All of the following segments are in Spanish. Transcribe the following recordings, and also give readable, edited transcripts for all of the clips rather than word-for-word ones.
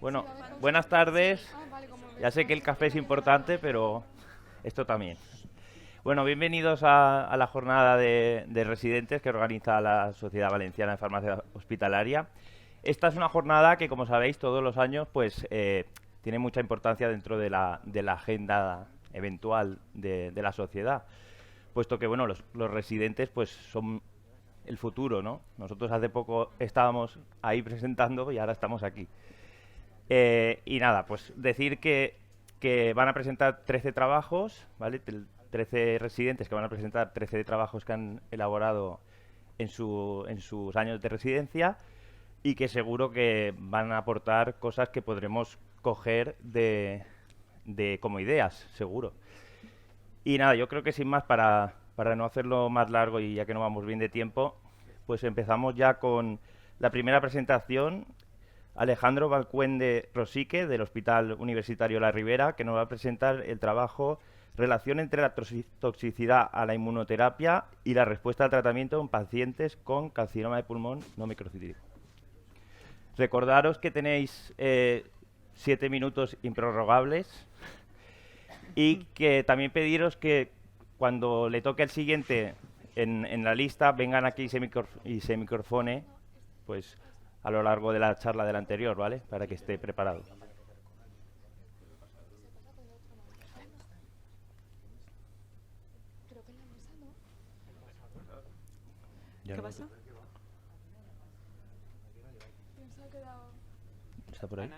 Bueno, buenas tardes. Ya sé que el café es importante, pero esto también. Bueno, bienvenidos a la jornada de residentes que organiza la Sociedad Valenciana de Farmacia Hospitalaria. Esta es una jornada que, como sabéis, todos los años tiene mucha importancia dentro de la agenda eventual de la sociedad, puesto que bueno, los residentes pues son el futuro, ¿no? Nosotros hace poco estábamos ahí presentando y ahora estamos aquí. Y nada, pues decir que van a presentar 13 trabajos, ¿vale? 13 residentes que van a presentar 13 trabajos que han elaborado en sus años de residencia y que seguro que van a aportar cosas que podremos coger de como ideas, seguro. Y nada, yo creo que sin más, para no hacerlo más largo y ya que no vamos bien de tiempo, pues empezamos ya con la primera presentación. Alejandro Valcuende Rosique, del Hospital Universitario La Ribera, que nos va a presentar el trabajo Relación entre la toxicidad a la inmunoterapia y la respuesta al tratamiento en pacientes con carcinoma de pulmón no microcítico. Recordaros que tenéis 7 minutos improrrogables y que también pediros que cuando le toque el siguiente en la lista vengan aquí y se microfone pues a lo largo de la charla del anterior, ¿vale? Para que esté preparado. ¿Qué pasa? ¿Está por ahí?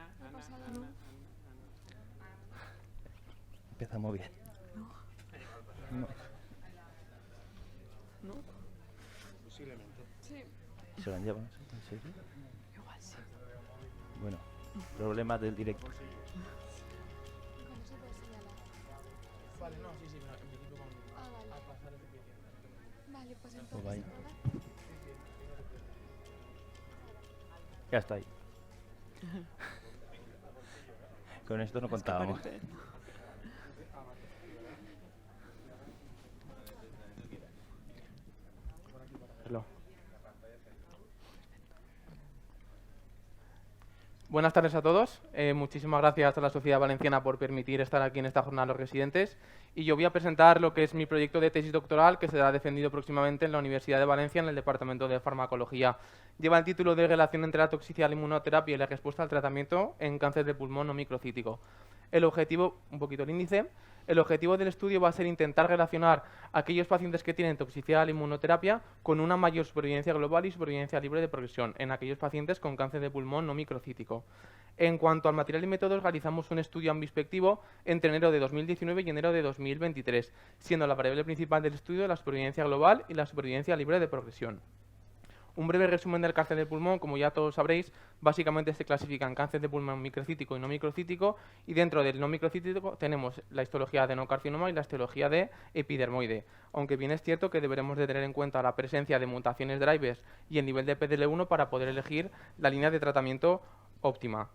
Empezamos bien. No. ¿No? Posiblemente. Sí. ¿Se lo han llevado? ¿En serio? Igual sí. Bueno, problemas del directo. Vale, no, sí, en principio con... vale. Al pasar el servicio. Vale, pues Pues entonces vaya. ahora. Ya está ahí. Con esto no contábamos. Hello. Buenas tardes a todos. Muchísimas gracias a la Sociedad Valenciana por permitir estar aquí en esta jornada a los residentes. Y yo voy a presentar lo que es mi proyecto de tesis doctoral que será defendido próximamente en la Universidad de Valencia en el Departamento de Farmacología. Lleva el título de Relación entre la toxicidad de la inmunoterapia y la respuesta al tratamiento en cáncer de pulmón no microcítico. El objetivo, un poquito el índice, el objetivo del estudio va a ser intentar relacionar a aquellos pacientes que tienen toxicidad a la inmunoterapia con una mayor supervivencia global y supervivencia libre de progresión en aquellos pacientes con cáncer de pulmón no microcítico. En cuanto al material y métodos, realizamos un estudio ambispectivo entre enero de 2019 y enero de 2023, siendo la variable principal del estudio la supervivencia global y la supervivencia libre de progresión. Un breve resumen del cáncer de pulmón, como ya todos sabréis, básicamente se clasifican cáncer de pulmón microcítico y no microcítico, y dentro del no microcítico tenemos la histología de adenocarcinoma y la histología de epidermoide, aunque bien es cierto que deberemos de tener en cuenta la presencia de mutaciones drivers y el nivel de PDL1 para poder elegir la línea de tratamiento óptima.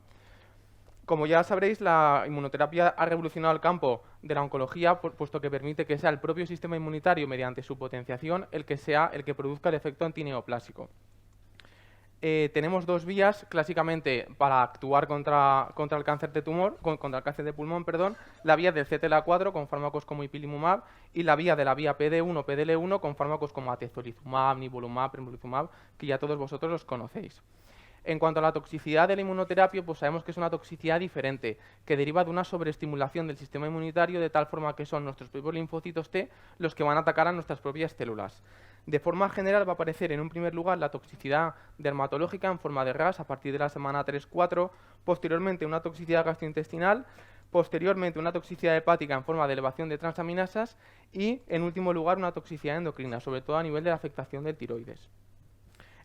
Como ya sabréis, la inmunoterapia ha revolucionado el campo de la oncología, puesto que permite que sea el propio sistema inmunitario, mediante su potenciación, el que sea el que produzca el efecto antineoplásico. Tenemos dos vías, clásicamente, para actuar contra el cáncer de contra el cáncer de pulmón, perdón, la vía del CTLA4 con fármacos como ipilimumab y la vía PD1, PDL1 con fármacos como atezolizumab, nivolumab, pembrolizumab, que ya todos vosotros los conocéis. En cuanto a la toxicidad de la inmunoterapia, pues sabemos que es una toxicidad diferente, que deriva de una sobreestimulación del sistema inmunitario de tal forma que son nuestros propios linfocitos T los que van a atacar a nuestras propias células. De forma general va a aparecer en un primer lugar la toxicidad dermatológica en forma de RAS a partir de la semana 3-4, posteriormente una toxicidad gastrointestinal, posteriormente una toxicidad hepática en forma de elevación de transaminasas y, en último lugar, una toxicidad endocrina, sobre todo a nivel de la afectación del tiroides.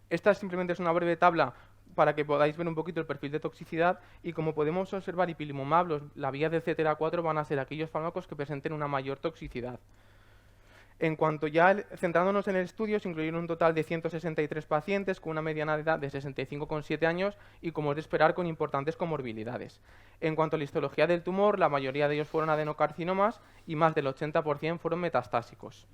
Esta simplemente es una breve tabla para que podáis ver un poquito el perfil de toxicidad y como podemos observar ipilimumab, la vía del CTLA4 van a ser aquellos fármacos que presenten una mayor toxicidad. En cuanto ya centrándonos en el estudio, se incluyeron un total de 163 pacientes con una mediana de edad de 65,7 años y, como es de esperar, con importantes comorbilidades. En cuanto a la histología del tumor, la mayoría de ellos fueron adenocarcinomas y más del 80% fueron metastásicos.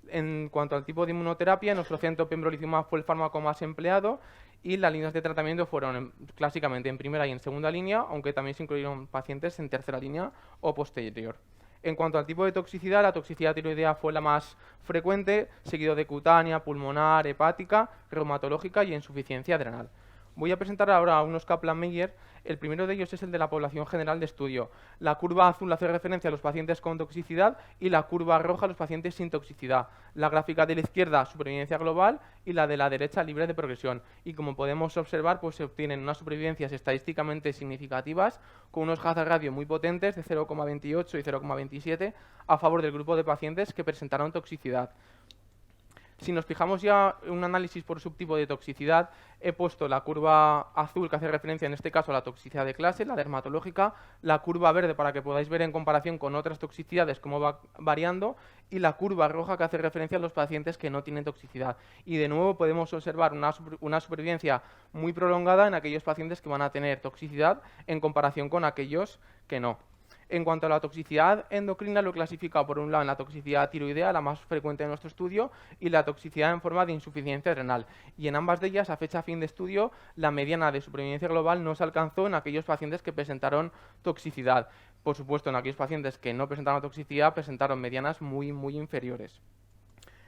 En cuanto al tipo de inmunoterapia, en nuestro centro pembrolizumab fue el fármaco más empleado y las líneas de tratamiento fueron clásicamente en primera y en segunda línea, aunque también se incluyeron pacientes en tercera línea o posterior. En cuanto al tipo de toxicidad, la toxicidad tiroidea fue la más frecuente, seguido de cutánea, pulmonar, hepática, reumatológica y insuficiencia adrenal. Voy a presentar ahora unos Kaplan-Meier. El primero de ellos es el de la población general de estudio. La curva azul hace referencia a los pacientes con toxicidad y la curva roja a los pacientes sin toxicidad. La gráfica de la izquierda, supervivencia global, y la de la derecha, libre de progresión. Y como podemos observar, pues se obtienen unas supervivencias estadísticamente significativas con unos hazard ratio muy potentes de 0,28 y 0,27 a favor del grupo de pacientes que presentaron toxicidad. Si nos fijamos ya en un análisis por subtipo de toxicidad, he puesto la curva azul que hace referencia en este caso a la toxicidad de clase, la dermatológica, la curva verde para que podáis ver en comparación con otras toxicidades cómo va variando y la curva roja que hace referencia a los pacientes que no tienen toxicidad. Y de nuevo podemos observar una supervivencia muy prolongada en aquellos pacientes que van a tener toxicidad en comparación con aquellos que no. En cuanto a la toxicidad endocrina, lo he clasificado por un lado en la toxicidad tiroidea, la más frecuente en nuestro estudio, y la toxicidad en forma de insuficiencia renal. Y en ambas de ellas, a fecha fin de estudio, la mediana de supervivencia global no se alcanzó en aquellos pacientes que presentaron toxicidad. Por supuesto, en aquellos pacientes que no presentaron toxicidad, presentaron medianas muy inferiores.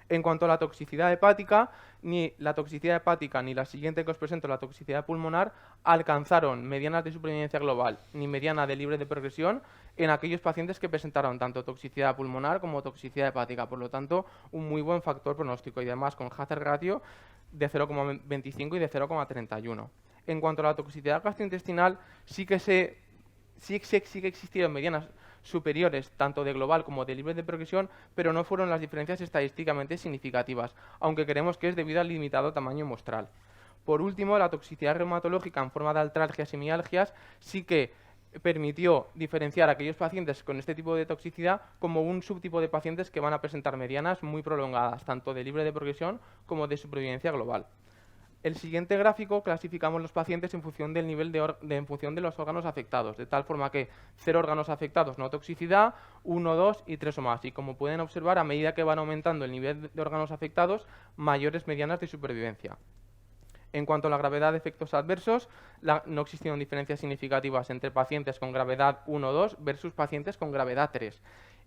En cuanto a la toxicidad hepática, ni la toxicidad hepática ni la siguiente que os presento, la toxicidad pulmonar, alcanzaron medianas de supervivencia global ni mediana de libre de progresión en aquellos pacientes que presentaron tanto toxicidad pulmonar como toxicidad hepática. Por lo tanto, un muy buen factor pronóstico y además con hazard ratio de 0,25 y de 0,31. En cuanto a la toxicidad gastrointestinal, sí que existieron medianas superiores tanto de global como de libre de progresión, pero no fueron las diferencias estadísticamente significativas, aunque creemos que es debido al limitado tamaño muestral. Por último, la toxicidad reumatológica en forma de artralgias y mialgias sí que permitió diferenciar a aquellos pacientes con este tipo de toxicidad como un subtipo de pacientes que van a presentar medianas muy prolongadas, tanto de libre de progresión como de supervivencia global. El siguiente gráfico clasificamos los pacientes en función del nivel en función de los órganos afectados, de tal forma que 0 órganos afectados no toxicidad, 1, 2 y 3 o más. Y como pueden observar, a medida que van aumentando el nivel de órganos afectados, mayores medianas de supervivencia. En cuanto a la gravedad de efectos adversos, no existieron diferencias significativas entre pacientes con gravedad 1 o 2 versus pacientes con gravedad 3.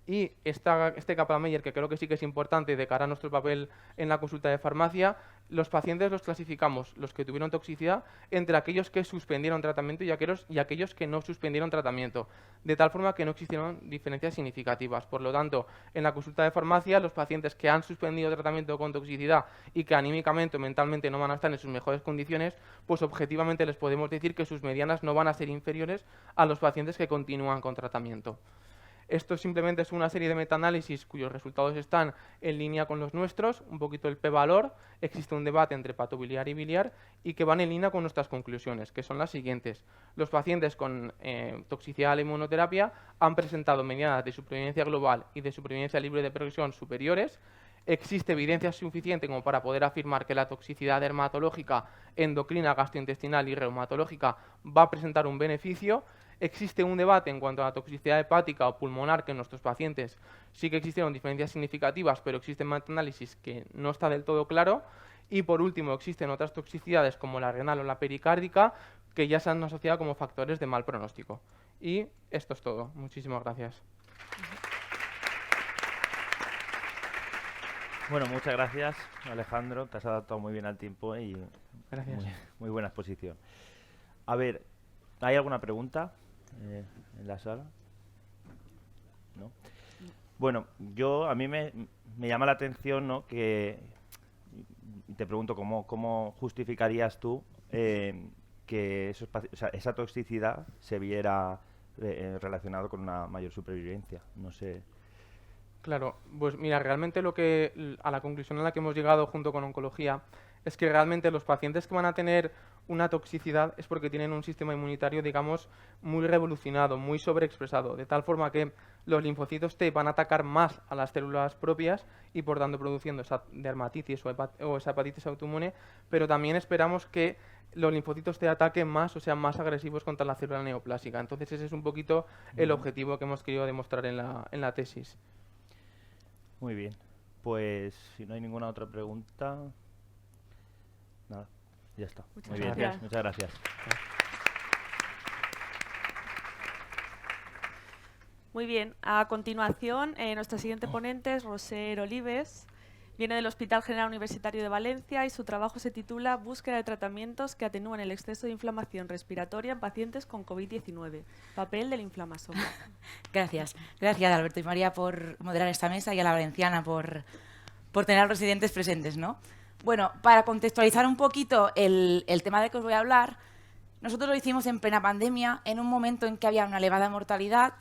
Y este Kaplan-Meier, que creo que sí que es importante de cara a nuestro papel en la consulta de farmacia, los pacientes los clasificamos, los que tuvieron toxicidad, entre aquellos que suspendieron tratamiento y aquellos que no suspendieron tratamiento, de tal forma que no existieron diferencias significativas. Por lo tanto, en la consulta de farmacia, los pacientes que han suspendido tratamiento con toxicidad y que anímicamente o mentalmente no van a estar en sus mejores condiciones, pues objetivamente les podemos decir que sus medianas no van a ser inferiores a los pacientes que continúan con tratamiento. Esto simplemente es una serie de metaanálisis cuyos resultados están en línea con los nuestros, un poquito el p-valor, existe un debate entre patobiliar y biliar y que van en línea con nuestras conclusiones, que son las siguientes. Los pacientes con toxicidad a la inmunoterapia han presentado medianas de supervivencia global y de supervivencia libre de progresión superiores. Existe evidencia suficiente como para poder afirmar que la toxicidad dermatológica, endocrina, gastrointestinal y reumatológica va a presentar un beneficio. Existe un debate en cuanto a la toxicidad hepática o pulmonar, que en nuestros pacientes sí que existieron diferencias significativas, pero existen metaanálisis que no está del todo claro. Y por último, existen otras toxicidades como la renal o la pericárdica que ya se han asociado como factores de mal pronóstico. Y esto es todo. Muchísimas gracias. Bueno, muchas gracias, Alejandro. Te has adaptado muy bien al tiempo y Gracias. muy buena exposición. A ver, ¿hay alguna pregunta en la sala? ¿No? Bueno, a mí me llama la atención, ¿no?, que te pregunto cómo justificarías tú que esa toxicidad se viera relacionado con una mayor supervivencia. No sé. Claro, pues mira, realmente a la conclusión a la que hemos llegado junto con oncología es que realmente los pacientes que van a tener una toxicidad es porque tienen un sistema inmunitario, digamos, muy revolucionado, muy sobreexpresado, de tal forma que los linfocitos T van a atacar más a las células propias y por tanto produciendo esa dermatitis o esa hepatitis autoinmune, pero también esperamos que los linfocitos T ataquen más o sean más agresivos contra la célula neoplásica. Entonces ese es un poquito el objetivo que hemos querido demostrar en la tesis. Muy bien. Pues si no hay ninguna otra pregunta, nada, ya está. Muchas Muy bien, gracias. muchas gracias. Muy bien, a continuación, nuestra siguiente ponente es Roser Olives. Viene del Hospital General Universitario de Valencia y su trabajo se titula Búsqueda de tratamientos que atenúan el exceso de inflamación respiratoria en pacientes con COVID-19. Papel del inflamasoma. Gracias. Gracias, Alberto y María, por moderar esta mesa y a la Valenciana por tener a los residentes presentes, ¿no? Bueno, para contextualizar un poquito el tema de que os voy a hablar, nosotros lo hicimos en plena pandemia, en un momento en que había una elevada mortalidad,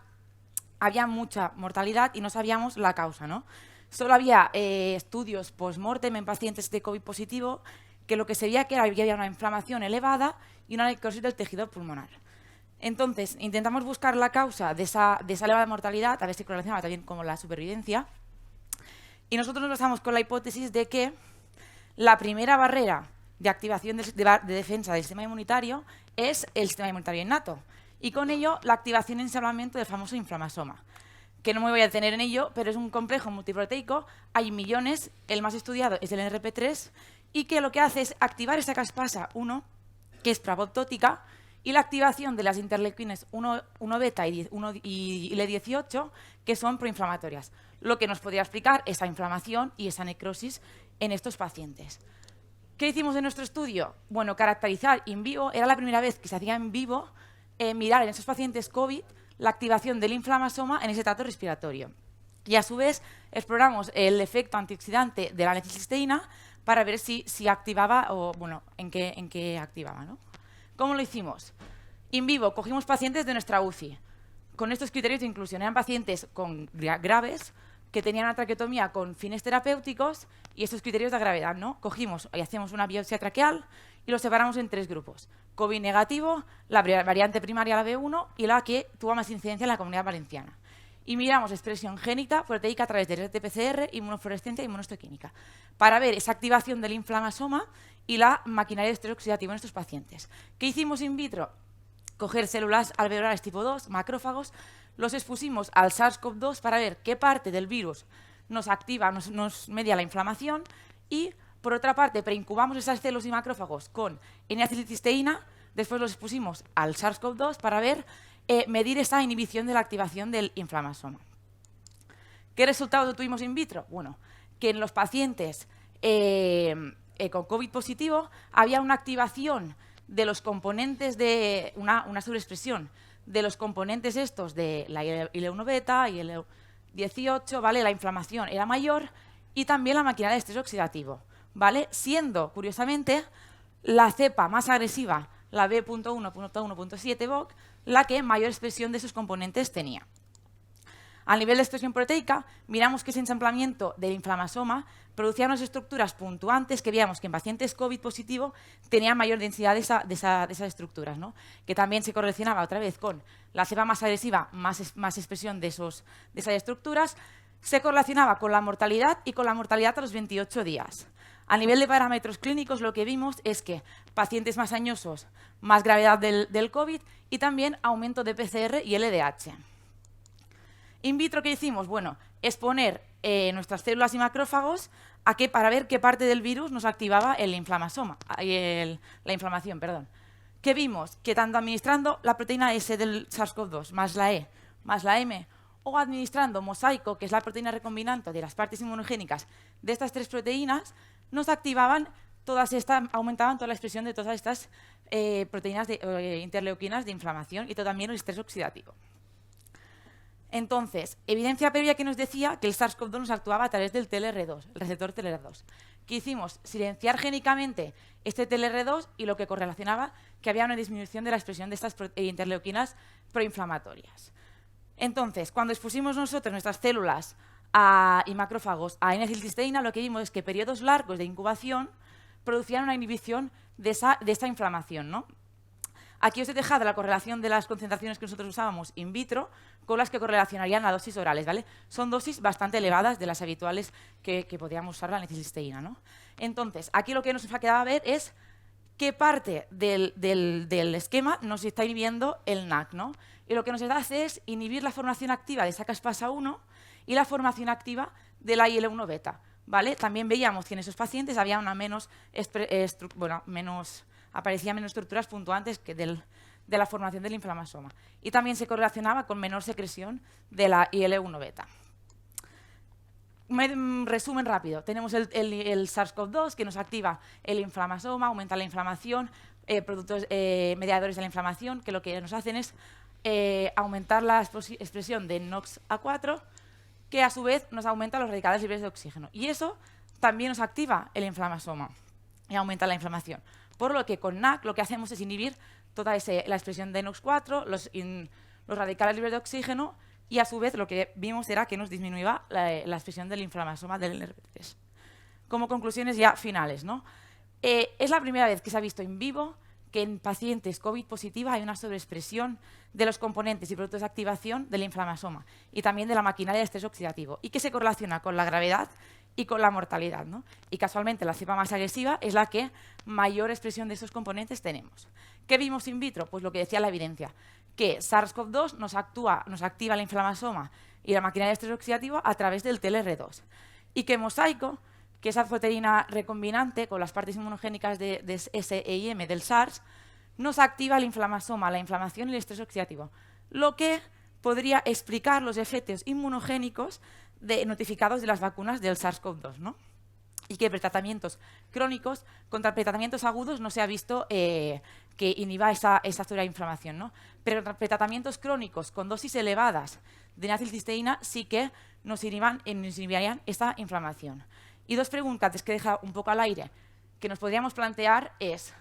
había mucha mortalidad y no sabíamos la causa, ¿no? Solo había estudios post-mortem en pacientes de COVID positivo que lo que se veía que había una inflamación elevada y una necrosis del tejido pulmonar. Entonces, intentamos buscar la causa de esa elevada mortalidad, a ver si correlacionaba también con la supervivencia, y nosotros nos basamos con la hipótesis de que la primera barrera de activación de defensa del sistema inmunitario es el sistema inmunitario innato, y con ello la activación y ensablamiento del famoso inflamasoma, que no me voy a detener en ello, pero es un complejo multiproteico, hay millones, el más estudiado es el NRP3, y que lo que hace es activar esa caspasa 1, que es proapoptótica, y la activación de las interleuquines 1 beta y IL-18, que son proinflamatorias, lo que nos podría explicar esa inflamación y esa necrosis en estos pacientes. ¿Qué hicimos en nuestro estudio? Bueno, caracterizar in vivo, era la primera vez que se hacía en vivo, mirar en estos pacientes COVID la activación del inflamasoma en ese trato respiratorio. Y a su vez exploramos el efecto antioxidante de la N-acetilcisteína para ver si activaba o, bueno, en qué activaba, ¿no? ¿Cómo lo hicimos? In vivo, cogimos pacientes de nuestra UCI. Con estos criterios de inclusión eran pacientes graves que tenían una traqueotomía con fines terapéuticos y estos criterios de gravedad, ¿no? Cogimos y hacíamos una biopsia traqueal y los separamos en 3 grupos. COVID negativo, la variante primaria, la B1, y la que tuvo más incidencia en la Comunidad Valenciana. Y miramos expresión génica, proteica a través de RT-PCR, inmunofluorescencia e inmunohistoquímica, para ver esa activación del inflamasoma y la maquinaria de estrés oxidativo en estos pacientes. ¿Qué hicimos in vitro? Coger células alveolares tipo 2, macrófagos, los expusimos al SARS-CoV-2 para ver qué parte del virus nos activa, nos media la inflamación y, por otra parte, preincubamos esas células y macrófagos con N-acetilcisteína, después los expusimos al SARS-CoV-2 para ver, medir esa inhibición de la activación del inflamasoma. ¿Qué resultados tuvimos in vitro? Bueno, que en los pacientes con COVID positivo había una activación de los componentes de una sobreexpresión de los componentes estos de la IL-1 beta y el IL-18, ¿vale? La inflamación era mayor y también la maquinaria de estrés oxidativo, ¿vale? Siendo, curiosamente, la cepa más agresiva, la B.1.1.7 VOC, la que mayor expresión de esos componentes tenía. A nivel de expresión proteica, miramos que ese ensamblamiento del inflamasoma producía unas estructuras puntuantes que veíamos que en pacientes COVID positivo tenían mayor densidad de esas estructuras, ¿no? Que también se correlacionaba otra vez con la cepa más agresiva, más expresión de esas estructuras, se correlacionaba con la mortalidad y con la mortalidad a los 28 días. A nivel de parámetros clínicos, lo que vimos es que pacientes más añosos, más gravedad del COVID y también aumento de PCR y LDH. In vitro, ¿qué hicimos? Bueno, exponer nuestras células y macrófagos para ver qué parte del virus nos activaba la inflamación, perdón. ¿Qué vimos? Que tanto administrando la proteína S del SARS-CoV-2 más la E más la M o administrando mosaico, que es la proteína recombinante de las partes inmunogénicas de estas 3 proteínas, nos activaban aumentaban toda la expresión de todas estas proteínas interleuquinas de inflamación y también el estrés oxidativo. Entonces, evidencia previa que nos decía que el SARS-CoV-2 nos actuaba a través del TLR2, el receptor TLR2. ¿Qué hicimos? Silenciar génicamente este TLR2 y lo que correlacionaba que había una disminución de la expresión de estas interleuquinas proinflamatorias. Entonces, cuando expusimos nosotros nuestras células y macrófagos a N-acetilcisteína, lo que vimos es que periodos largos de incubación producían una inhibición de esta inflamación, ¿no? Aquí os he dejado la correlación de las concentraciones que nosotros usábamos in vitro con las que correlacionarían a dosis orales, ¿vale? Son dosis bastante elevadas de las habituales que podríamos usar la N-acetilcisteína, ¿no? Entonces, aquí lo que nos ha quedado a ver es qué parte del esquema nos está inhibiendo el NAC, ¿no? Y lo que nos hace es inhibir la formación activa de esa caspasa 1 y la formación activa de la IL-1 beta. ¿vale? También veíamos que en esos pacientes había una aparecía menos estructuras puntuantes que de la formación del inflamasoma. Y también se correlacionaba con menor secreción de la IL-1 beta. Resumen rápido. Tenemos el SARS-CoV-2 que nos activa el inflamasoma, aumenta la inflamación, productos mediadores de la inflamación, que lo que nos hacen es aumentar la expresión de NOx-A4, que a su vez nos aumenta los radicales libres de oxígeno. Y eso también nos activa el inflamasoma y aumenta la inflamación. Por lo que con NAC lo que hacemos es inhibir toda la expresión de NOx-4, los radicales libres de oxígeno, y a su vez lo que vimos era que nos disminuía la expresión del inflamasoma del NRP3. Como conclusiones ya finales, ¿no? Es la primera vez que se ha visto en vivo que en pacientes COVID positiva hay una sobreexpresión de los componentes y productos de activación del inflamasoma y también de la maquinaria de estrés oxidativo, y que se correlaciona con la gravedad y con la mortalidad, ¿no? Y casualmente la cepa más agresiva es la que mayor expresión de esos componentes tenemos. ¿Qué vimos in vitro? Pues lo que decía la evidencia, que SARS-CoV-2 nos activa el inflamasoma y la maquinaria de estrés oxidativo a través del TLR2, y que Mosaico, que es esa proteína recombinante con las partes inmunogénicas de S e I M del SARS, nos activa el inflamasoma, la inflamación y el estrés oxidativo, lo que podría explicar los efectos inmunogénicos notificados de las vacunas del SARS-CoV-2, ¿no? Y que pretratamientos crónicos contra pretratamientos agudos no se ha visto que inhiba esa sobreinflamación, ¿no? Pero pretratamientos crónicos con dosis elevadas de N-acetilcisteína sí que nos inhibirían esa inflamación. Y dos preguntas que deja un poco al aire que nos podríamos plantear es: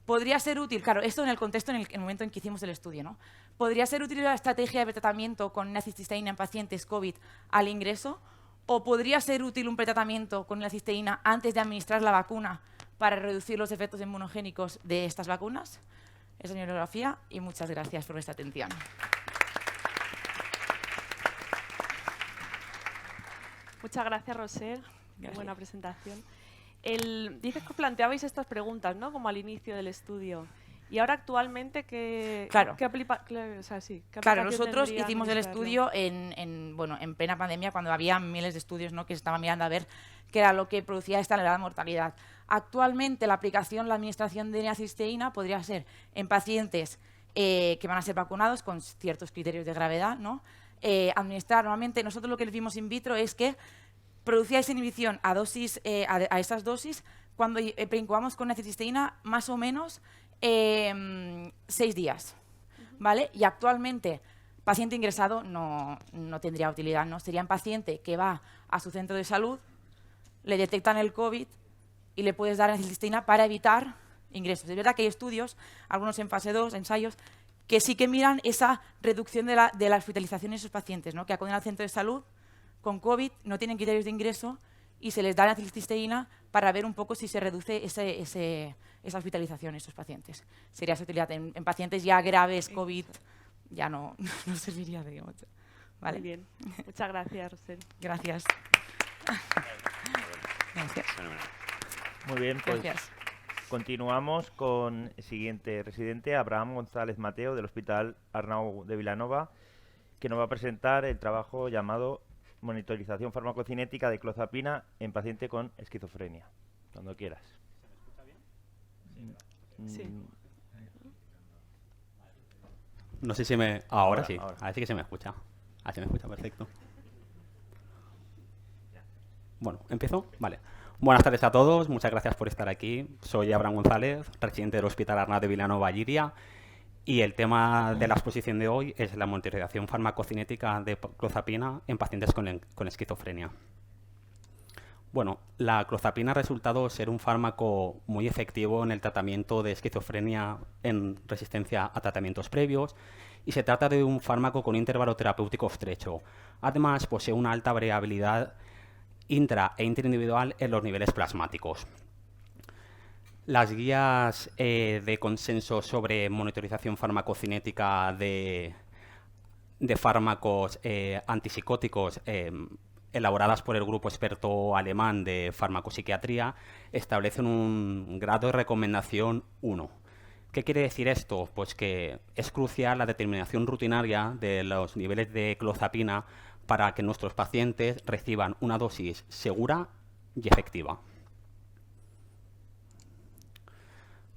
¿podría ser útil, claro, esto en el contexto en el momento en que hicimos el estudio, ¿no? ¿Podría ser útil la estrategia de pretratamiento con N-acetilcisteína en pacientes COVID al ingreso? ¿O podría ser útil un pretratamiento con N-acetilcisteína antes de administrar la vacuna para reducir los efectos inmunogénicos de estas vacunas? Esa es mi bibliografía y muchas gracias por vuestra atención. Muchas gracias, Roser. Gracias. Buena presentación. Dices que planteabais estas preguntas, ¿no? Como al inicio del estudio. Y ahora actualmente, ¿qué Claro, nosotros hicimos el estudio en plena pandemia, cuando había miles de estudios, ¿no?, que se estaban mirando a ver qué era lo que producía esta elevada mortalidad. Actualmente la administración de N-acetilcisteína podría ser en pacientes que van a ser vacunados con ciertos criterios de gravedad, ¿no? Administrar normalmente, nosotros lo que vimos in vitro es que producía esa inhibición a esas dosis cuando preincubamos con N-acetilcisteína más o menos 6 días, ¿vale? Y actualmente, paciente ingresado no tendría utilidad, ¿no? Sería un paciente que va a su centro de salud, le detectan el COVID y le puedes dar N-acetilcisteína para evitar ingresos. Es verdad que hay estudios, algunos en fase 2, ensayos, que sí que miran esa reducción de la hospitalización en esos pacientes, ¿no?, que acuden al centro de salud con COVID, no tienen criterios de ingreso y se les da N-acetilcisteína para ver un poco si se reduce esa hospitalización en esos pacientes. Sería esa utilidad. En pacientes ya graves, COVID, ya no serviría de mucho. ¿Vale? Muy bien. Muchas gracias, Roser. Gracias. Gracias. Muy bien, pues Gracias. continuamos con el siguiente residente, Abraham González Mateo, del Hospital Arnau de Vilanova, que nos va a presentar el trabajo llamado Monitorización farmacocinética de clozapina en paciente con esquizofrenia. Cuando quieras. Sí. No sé si me... Ahora sí, ahora. a ver si que se me escucha. Así me escucha, perfecto. Bueno, ¿empiezo? Vale. Buenas tardes a todos, muchas gracias por estar aquí. Soy Abraham González, residente del Hospital Arnau de Vilanova, Llíria, y el tema de la exposición de hoy es la monitorización farmacocinética de clozapina en pacientes con esquizofrenia. Bueno, la clozapina ha resultado ser un fármaco muy efectivo en el tratamiento de esquizofrenia en resistencia a tratamientos previos, y se trata de un fármaco con intervalo terapéutico estrecho. Además, posee una alta variabilidad intra e interindividual en los niveles plasmáticos. Las guías de consenso sobre monitorización farmacocinética de fármacos antipsicóticos elaboradas por el grupo experto alemán de farmacopsiquiatría establecen un grado de recomendación 1. ¿Qué quiere decir esto? Pues que es crucial la determinación rutinaria de los niveles de clozapina para que nuestros pacientes reciban una dosis segura y efectiva.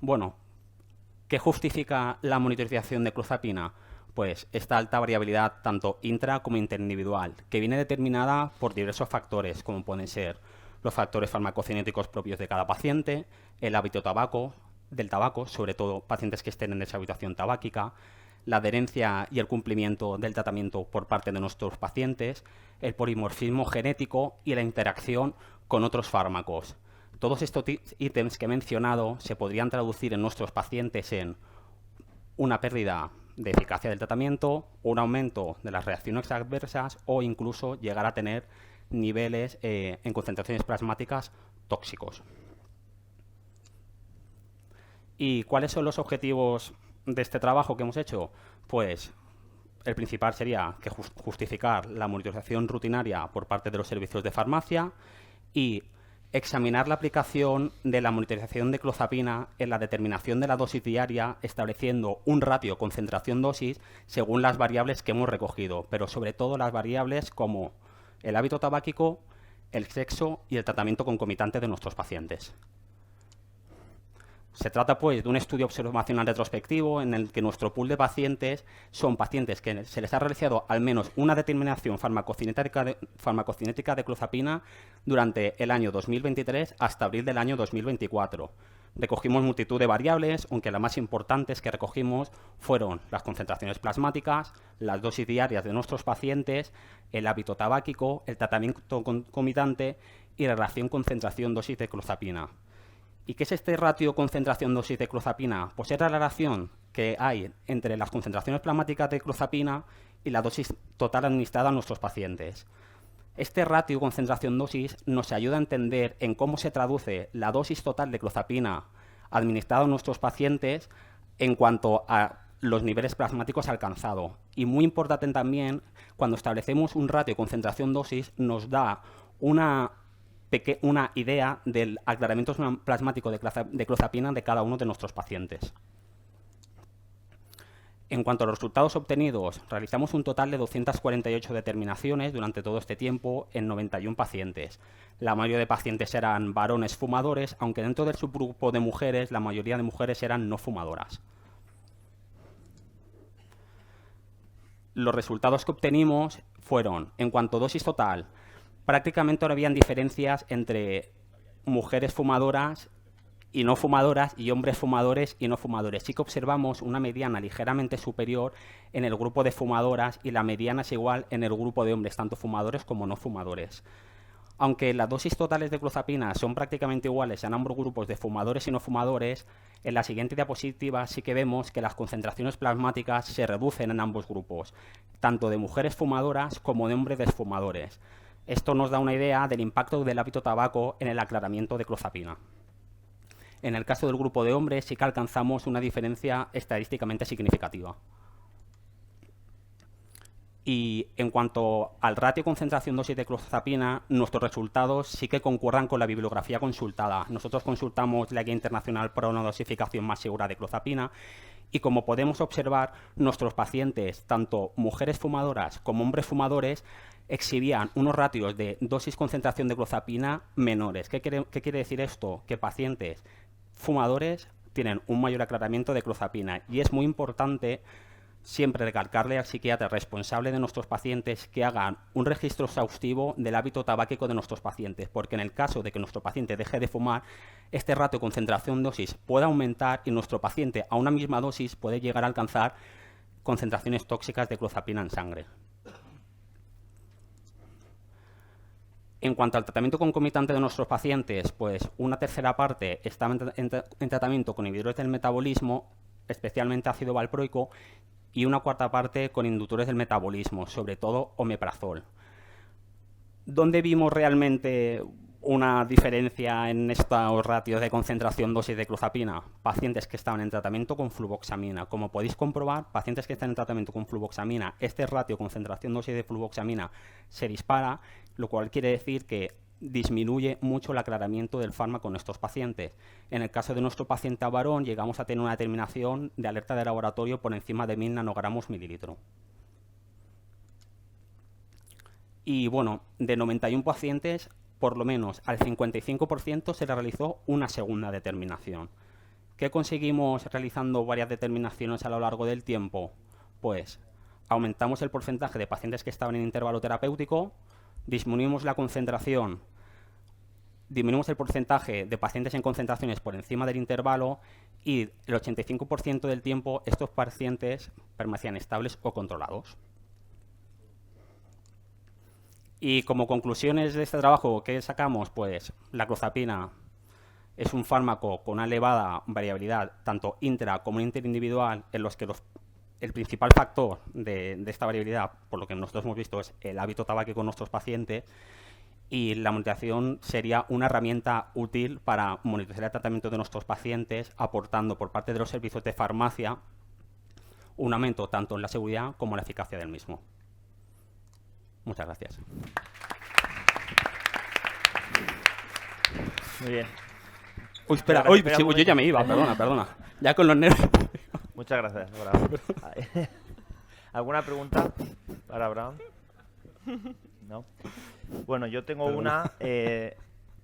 Bueno, ¿qué justifica la monitorización de clozapina? Pues esta alta variabilidad tanto intra como interindividual, que viene determinada por diversos factores, como pueden ser los factores farmacocinéticos propios de cada paciente, el hábito del tabaco, sobre todo pacientes que estén en deshabituación tabáquica, la adherencia y el cumplimiento del tratamiento por parte de nuestros pacientes, el polimorfismo genético y la interacción con otros fármacos. Todos estos ítems que he mencionado se podrían traducir en nuestros pacientes en una pérdida de eficacia del tratamiento, un aumento de las reacciones adversas o incluso llegar a tener niveles en concentraciones plasmáticas tóxicos. ¿Y cuáles son los objetivos de este trabajo que hemos hecho? Pues el principal sería que justificar la monitorización rutinaria por parte de los servicios de farmacia y examinar la aplicación de la monitorización de clozapina en la determinación de la dosis diaria, estableciendo un ratio concentración-dosis según las variables que hemos recogido, pero sobre todo las variables como el hábito tabáquico, el sexo y el tratamiento concomitante de nuestros pacientes. Se trata, pues, de un estudio observacional retrospectivo en el que nuestro pool de pacientes son pacientes que se les ha realizado al menos una determinación farmacocinética de clozapina durante el año 2023 hasta abril del año 2024. Recogimos multitud de variables, aunque las más importantes que recogimos fueron las concentraciones plasmáticas, las dosis diarias de nuestros pacientes, el hábito tabáquico, el tratamiento concomitante y la relación concentración-dosis de clozapina. ¿Y qué es este ratio concentración-dosis de clozapina? Pues es la relación que hay entre las concentraciones plasmáticas de clozapina y la dosis total administrada a nuestros pacientes. Este ratio concentración-dosis nos ayuda a entender en cómo se traduce la dosis total de clozapina administrada a nuestros pacientes en cuanto a los niveles plasmáticos alcanzados. Y muy importante también, cuando establecemos un ratio concentración-dosis, nos da una idea del aclaramiento plasmático de clozapina de cada uno de nuestros pacientes. En cuanto a los resultados obtenidos, realizamos un total de 248 determinaciones durante todo este tiempo en 91 pacientes. La mayoría de pacientes eran varones fumadores, aunque dentro del subgrupo de mujeres, la mayoría de mujeres eran no fumadoras. Los resultados que obtenimos fueron, en cuanto a dosis total, prácticamente no habían diferencias entre mujeres fumadoras y no fumadoras y hombres fumadores y no fumadores. Sí que observamos una mediana ligeramente superior en el grupo de fumadoras y la mediana es igual en el grupo de hombres, tanto fumadores como no fumadores. Aunque las dosis totales de clozapina son prácticamente iguales en ambos grupos de fumadores y no fumadores, en la siguiente diapositiva sí que vemos que las concentraciones plasmáticas se reducen en ambos grupos, tanto de mujeres fumadoras como de hombres desfumadores. Esto nos da una idea del impacto del hábito tabaco en el aclaramiento de clozapina. En el caso del grupo de hombres sí que alcanzamos una diferencia estadísticamente significativa. Y en cuanto al ratio concentración-dosis de clozapina, nuestros resultados sí que concuerdan con la bibliografía consultada. Nosotros consultamos la Guía Internacional para una dosificación más segura de clozapina y, como podemos observar, nuestros pacientes, tanto mujeres fumadoras como hombres fumadores, exhibían unos ratios de dosis concentración de clozapina menores. ¿Qué quiere decir esto? Que pacientes fumadores tienen un mayor aclaramiento de clozapina y es muy importante siempre recalcarle al psiquiatra responsable de nuestros pacientes que hagan un registro exhaustivo del hábito tabáquico de nuestros pacientes, porque en el caso de que nuestro paciente deje de fumar, este ratio concentración-dosis puede aumentar y nuestro paciente a una misma dosis puede llegar a alcanzar concentraciones tóxicas de clozapina en sangre. En cuanto al tratamiento concomitante de nuestros pacientes, pues una tercera parte está en tratamiento con inhibidores del metabolismo, especialmente ácido valproico, y una cuarta parte con inductores del metabolismo, sobre todo omeprazol. ¿Dónde vimos realmente una diferencia en estos ratios de concentración-dosis de clozapina? Pacientes que estaban en tratamiento con fluvoxamina. Como podéis comprobar, pacientes que están en tratamiento con fluvoxamina, este ratio concentración-dosis de fluvoxamina se dispara, lo cual quiere decir que disminuye mucho el aclaramiento del fármaco en estos pacientes. En el caso de nuestro paciente varón, llegamos a tener una determinación de alerta de laboratorio por encima de 1000 nanogramos mililitro. Y bueno, de 91 pacientes, por lo menos al 55% se le realizó una segunda determinación. ¿Qué conseguimos realizando varias determinaciones a lo largo del tiempo? Pues aumentamos el porcentaje de pacientes que estaban en intervalo terapéutico, disminuimos la concentración, disminuimos el porcentaje de pacientes en concentraciones por encima del intervalo y el 85% del tiempo estos pacientes permanecían estables o controlados. Y como conclusiones de este trabajo, ¿qué sacamos? Pues la clozapina es un fármaco con una elevada variabilidad, tanto intra como interindividual, en los que el principal factor de esta variabilidad, por lo que nosotros hemos visto, es el hábito tabáquico en nuestros pacientes, y la monitorización sería una herramienta útil para monitorizar el tratamiento de nuestros pacientes, aportando por parte de los servicios de farmacia un aumento tanto en la seguridad como en la eficacia del mismo. Muchas gracias. Muy bien. Uy, espera, yo ya me iba, perdona. Ya con los nervios. Muchas gracias, Abraham. ¿Alguna pregunta para Abraham? ¿No? Bueno, yo tengo una.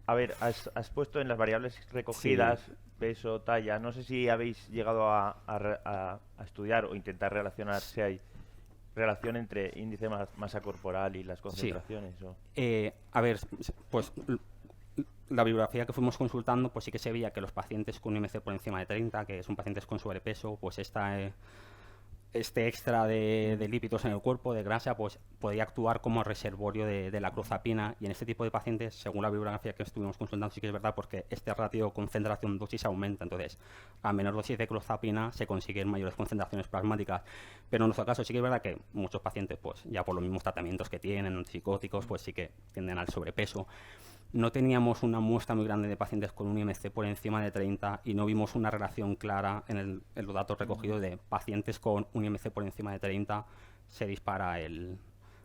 A ver, has puesto en las variables recogidas, sí, peso, talla. No sé si habéis llegado a estudiar o intentar relacionar si hay relación entre índice de masa corporal y las concentraciones. Sí. A ver, pues la bibliografía que fuimos consultando, pues sí que se veía que los pacientes con un IMC por encima de 30, que son pacientes con sobrepeso, pues este extra de lípidos en el cuerpo, de grasa, pues podía actuar como reservorio de la clozapina, y en este tipo de pacientes, según la bibliografía que estuvimos consultando, sí que es verdad, porque este ratio concentración-dosis aumenta. Entonces, a menor dosis de clozapina se consiguen mayores concentraciones plasmáticas, pero en nuestro caso sí que es verdad que muchos pacientes, pues ya por los mismos tratamientos que tienen, antipsicóticos, pues sí que tienden al sobrepeso. No teníamos una muestra muy grande de pacientes con un IMC por encima de 30 y no vimos una relación clara en los datos recogidos de pacientes con un IMC por encima de 30, se dispara el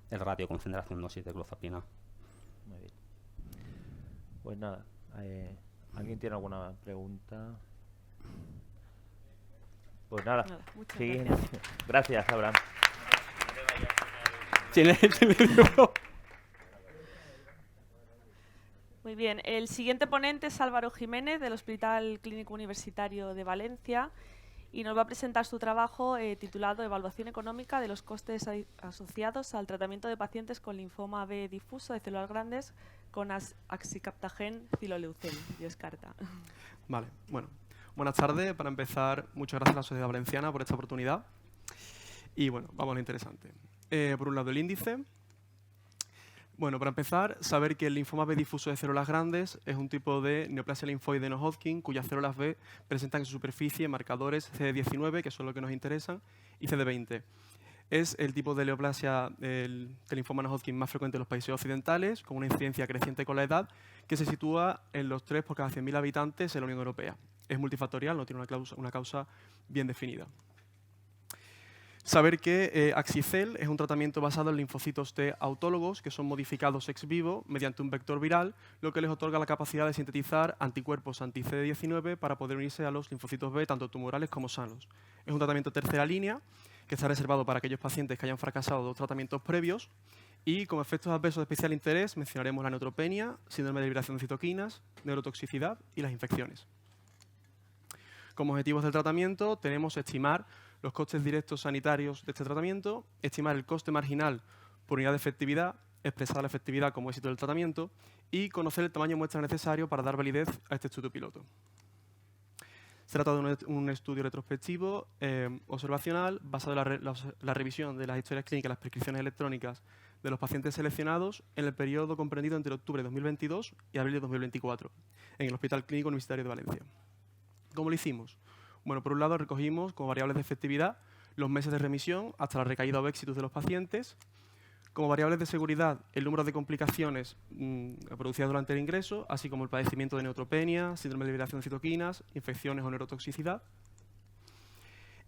ratio concentración-dosis de clozapina. Muy bien. Pues nada, ¿alguien tiene alguna pregunta? Pues nada, gracias, Abraham. Muy bien, el siguiente ponente es Álvaro Jiménez del Hospital Clínico Universitario de Valencia y nos va a presentar su trabajo titulado Evaluación económica de los costes asociados al tratamiento de pacientes con linfoma B difuso de células grandes con axicaptagen ciloleucel. Dios carta. Vale, bueno, buenas tardes. Para empezar, muchas gracias a la Sociedad Valenciana por esta oportunidad. Y bueno, vamos a lo interesante. Por un lado, el índice. Bueno, para empezar, saber que el linfoma B difuso de células grandes es un tipo de neoplasia linfoide no Hodgkin cuyas células B presentan en su superficie marcadores CD19, que son los que nos interesan, y CD20. Es el tipo de neoplasia del linfoma no Hodgkin más frecuente en los países occidentales, con una incidencia creciente con la edad, que se sitúa en los 3 por cada 100.000 habitantes en la Unión Europea. Es multifactorial, no tiene una causa bien definida. Saber que Axicel es un tratamiento basado en linfocitos T autólogos que son modificados ex vivo mediante un vector viral, lo que les otorga la capacidad de sintetizar anticuerpos anti-CD19 para poder unirse a los linfocitos B, tanto tumorales como sanos. Es un tratamiento de tercera línea que está reservado para aquellos pacientes que hayan fracasado 2 tratamientos previos y como efectos adversos de especial interés mencionaremos la neutropenia, síndrome de liberación de citoquinas, neurotoxicidad y las infecciones. Como objetivos del tratamiento tenemos estimar los costes directos sanitarios de este tratamiento, estimar el coste marginal por unidad de efectividad, expresar la efectividad como éxito del tratamiento y conocer el tamaño de muestra necesario para dar validez a este estudio piloto. Se trata de un estudio retrospectivo observacional basado en la revisión de las historias clínicas y las prescripciones electrónicas de los pacientes seleccionados en el periodo comprendido entre octubre de 2022 y abril de 2024 en el Hospital Clínico Universitario de Valencia. ¿Cómo lo hicimos? Bueno, por un lado recogimos como variables de efectividad los meses de remisión hasta la recaída o éxitos de los pacientes, como variables de seguridad el número de complicaciones producidas durante el ingreso, así como el padecimiento de neutropenia, síndrome de liberación de citoquinas, infecciones o neurotoxicidad.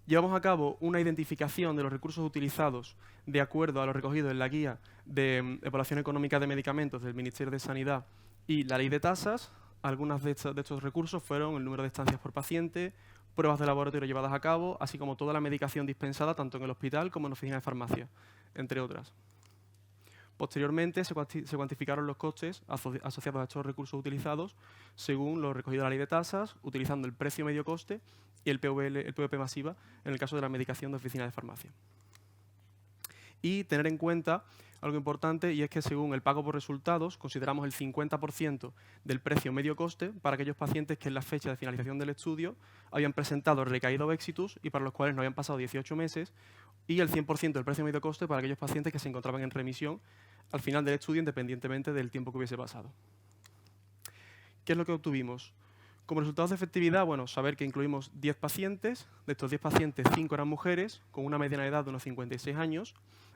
Llevamos a cabo una identificación de los recursos utilizados de acuerdo a lo recogido en la guía de evaluación económica de medicamentos del Ministerio de Sanidad y la ley de tasas. Algunos de estos recursos fueron el número de estancias por paciente, pruebas de laboratorio llevadas a cabo, así como toda la medicación dispensada tanto en el hospital como en la oficina de farmacia, entre otras. Posteriormente se cuantificaron los costes asociados a estos recursos utilizados según lo recogido en la ley de tasas, utilizando el precio medio coste y el PVP masiva en el caso de la medicación de oficina de farmacia. Y tener en cuenta algo importante, y es que según el pago por resultados consideramos el 50% del precio medio coste para aquellos pacientes que en la fecha de finalización del estudio habían presentado recaído exitus y para los cuales no habían pasado 18 meses, y el 100% del precio medio coste para aquellos pacientes que se encontraban en remisión al final del estudio independientemente del tiempo que hubiese pasado. ¿Qué es lo que obtuvimos? Como resultados de efectividad, bueno, saber que incluimos 10 pacientes, de estos 10 pacientes 5 eran mujeres, con una mediana edad de unos 56 años.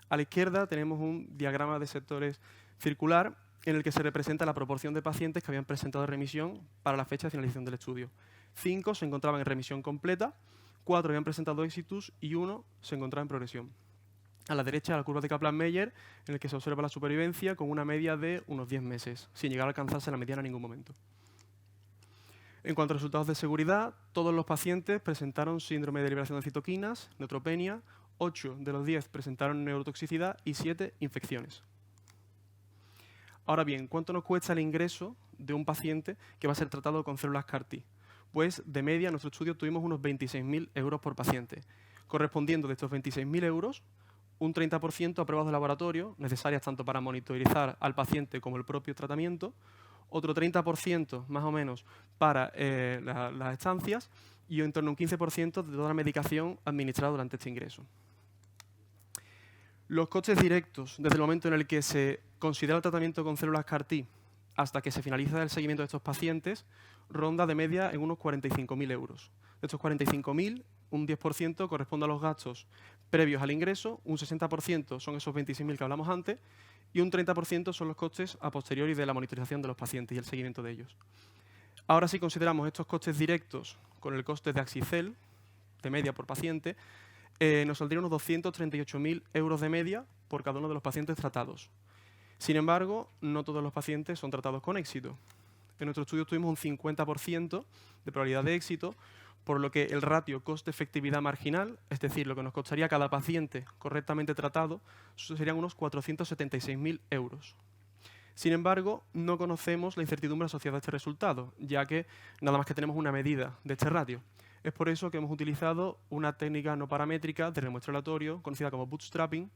A la izquierda tenemos un diagrama de sectores circular en el que se representa la proporción de pacientes que habían presentado remisión para la fecha de finalización del estudio. 5 se encontraban en remisión completa, 4 habían presentado exitus y 1 se encontraba en progresión. A la derecha, la curva de Kaplan-Meier, en el que se observa la supervivencia con una media de unos 10 meses, sin llegar a alcanzarse la mediana en ningún momento. En cuanto a resultados de seguridad, todos los pacientes presentaron síndrome de liberación de citoquinas, neutropenia, 8 de los 10 presentaron neurotoxicidad y 7 infecciones. Ahora bien, ¿cuánto nos cuesta el ingreso de un paciente que va a ser tratado con células CAR-T? Pues de media en nuestro estudio tuvimos unos 26.000 euros por paciente, correspondiendo de estos 26.000 euros, un 30% a pruebas de laboratorio, necesarias tanto para monitorizar al paciente como el propio tratamiento, otro 30% más o menos para las estancias y en torno a un 15% de toda la medicación administrada durante este ingreso. Los costes directos, desde el momento en el que se considera el tratamiento con células CAR-T hasta que se finaliza el seguimiento de estos pacientes, ronda de media en unos 45.000 euros. De estos 45.000, un 10% corresponde a los gastos previos al ingreso, un 60% son esos 26.000 que hablamos antes, y un 30% son los costes a posteriori de la monitorización de los pacientes y el seguimiento de ellos. Ahora, si consideramos estos costes directos con el coste de Axicel, de media por paciente, nos saldría unos 238.000 euros de media por cada uno de los pacientes tratados. Sin embargo, no todos los pacientes son tratados con éxito. En nuestro estudio tuvimos un 50% de probabilidad de éxito, por lo que el ratio coste-efectividad marginal, es decir, lo que nos costaría cada paciente correctamente tratado, serían unos 476.000 euros. Sin embargo, no conocemos la incertidumbre asociada a este resultado, ya que nada más que tenemos una medida de este ratio. Es por eso que hemos utilizado una técnica no paramétrica de remuestra aleatorio, conocida como bootstrapping,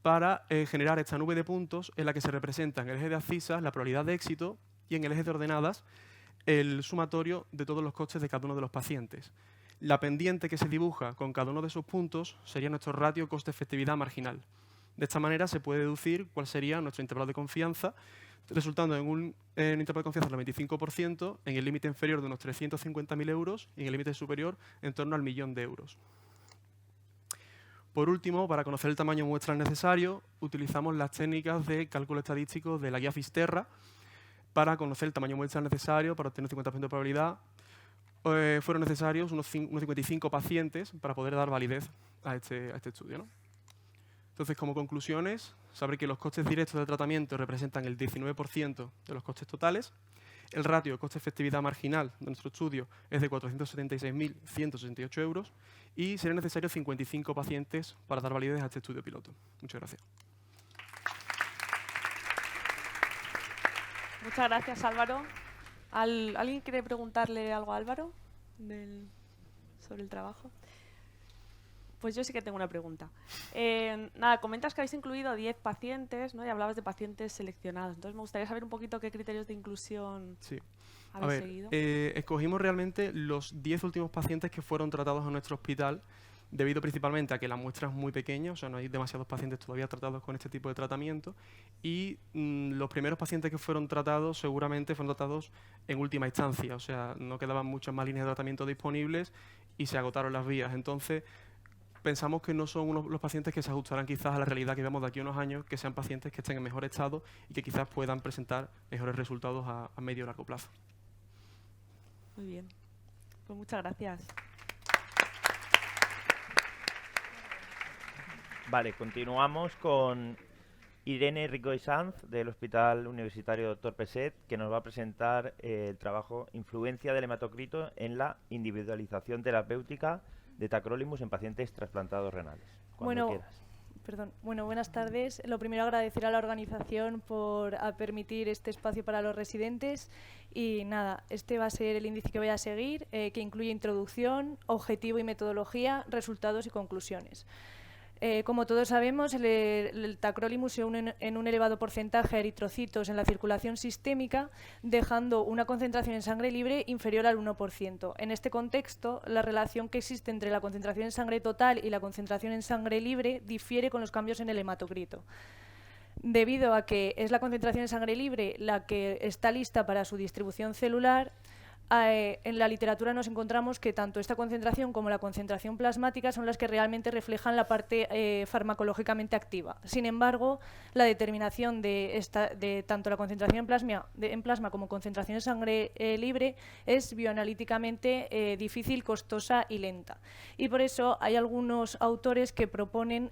para generar esta nube de puntos en la que se representa en el eje de abscisas la probabilidad de éxito y en el eje de ordenadas el sumatorio de todos los costes de cada uno de los pacientes. La pendiente que se dibuja con cada uno de esos puntos sería nuestro ratio coste-efectividad marginal. De esta manera se puede deducir cuál sería nuestro intervalo de confianza, resultando en un intervalo de confianza del 25%, en el límite inferior de unos 350.000 euros y en el límite superior en torno al 1.000.000 de euros. Por último, para conocer el tamaño muestral necesario, utilizamos las técnicas de cálculo estadístico de la guía Fisterra para conocer el tamaño muestral necesario para obtener un 50% de probabilidad. Fueron necesarios unos 55 pacientes para poder dar validez a este estudio, ¿no? Entonces, como conclusiones, saber que los costes directos del tratamiento representan el 19% de los costes totales. El ratio coste-efectividad marginal de nuestro estudio es de 476.168 euros y serían necesarios 55 pacientes para dar validez a este estudio piloto. Muchas gracias. Muchas gracias, Álvaro. ¿Alguien quiere preguntarle algo a Álvaro sobre el trabajo? Pues yo sí que tengo una pregunta. Nada, comentas que habéis incluido 10 pacientes, ¿no? Y hablabas de pacientes seleccionados. Entonces me gustaría saber un poquito qué criterios de inclusión habéis seguido. Escogimos realmente los 10 últimos pacientes que fueron tratados en nuestro hospital, debido principalmente a que la muestra es muy pequeña, o sea, no hay demasiados pacientes todavía tratados con este tipo de tratamiento, y los primeros pacientes que fueron tratados seguramente fueron tratados en última instancia, o sea, no quedaban muchas más líneas de tratamiento disponibles y se agotaron las vías. Entonces, pensamos que no son los pacientes que se ajustarán quizás a la realidad que vemos de aquí a unos años, que sean pacientes que estén en mejor estado y que quizás puedan presentar mejores resultados a medio y largo plazo. Muy bien. Pues muchas gracias. Vale, continuamos con Irene Ricoy Sanz del Hospital Universitario Dr. Peset, que nos va a presentar el trabajo Influencia del hematocrito en la individualización terapéutica de tacrolimus en pacientes trasplantados renales. Cuando quieras. Perdón. Bueno, buenas tardes. Lo primero, agradecer a la organización por permitir este espacio para los residentes. Y nada, este va a ser el índice que voy a seguir, que incluye introducción, objetivo y metodología, resultados y conclusiones. Como todos sabemos, el tacrolimus se une en un elevado porcentaje de eritrocitos en la circulación sistémica, dejando una concentración en sangre libre inferior al 1%. En este contexto, la relación que existe entre la concentración en sangre total y la concentración en sangre libre difiere con los cambios en el hematocrito. Debido a que es la concentración en sangre libre la que está lista para su distribución celular, en la literatura nos encontramos que tanto esta concentración como la concentración plasmática son las que realmente reflejan la parte farmacológicamente activa. Sin embargo, la determinación de tanto la concentración en plasma como concentración en sangre libre es bioanalíticamente difícil, costosa y lenta. Y por eso hay algunos autores que proponen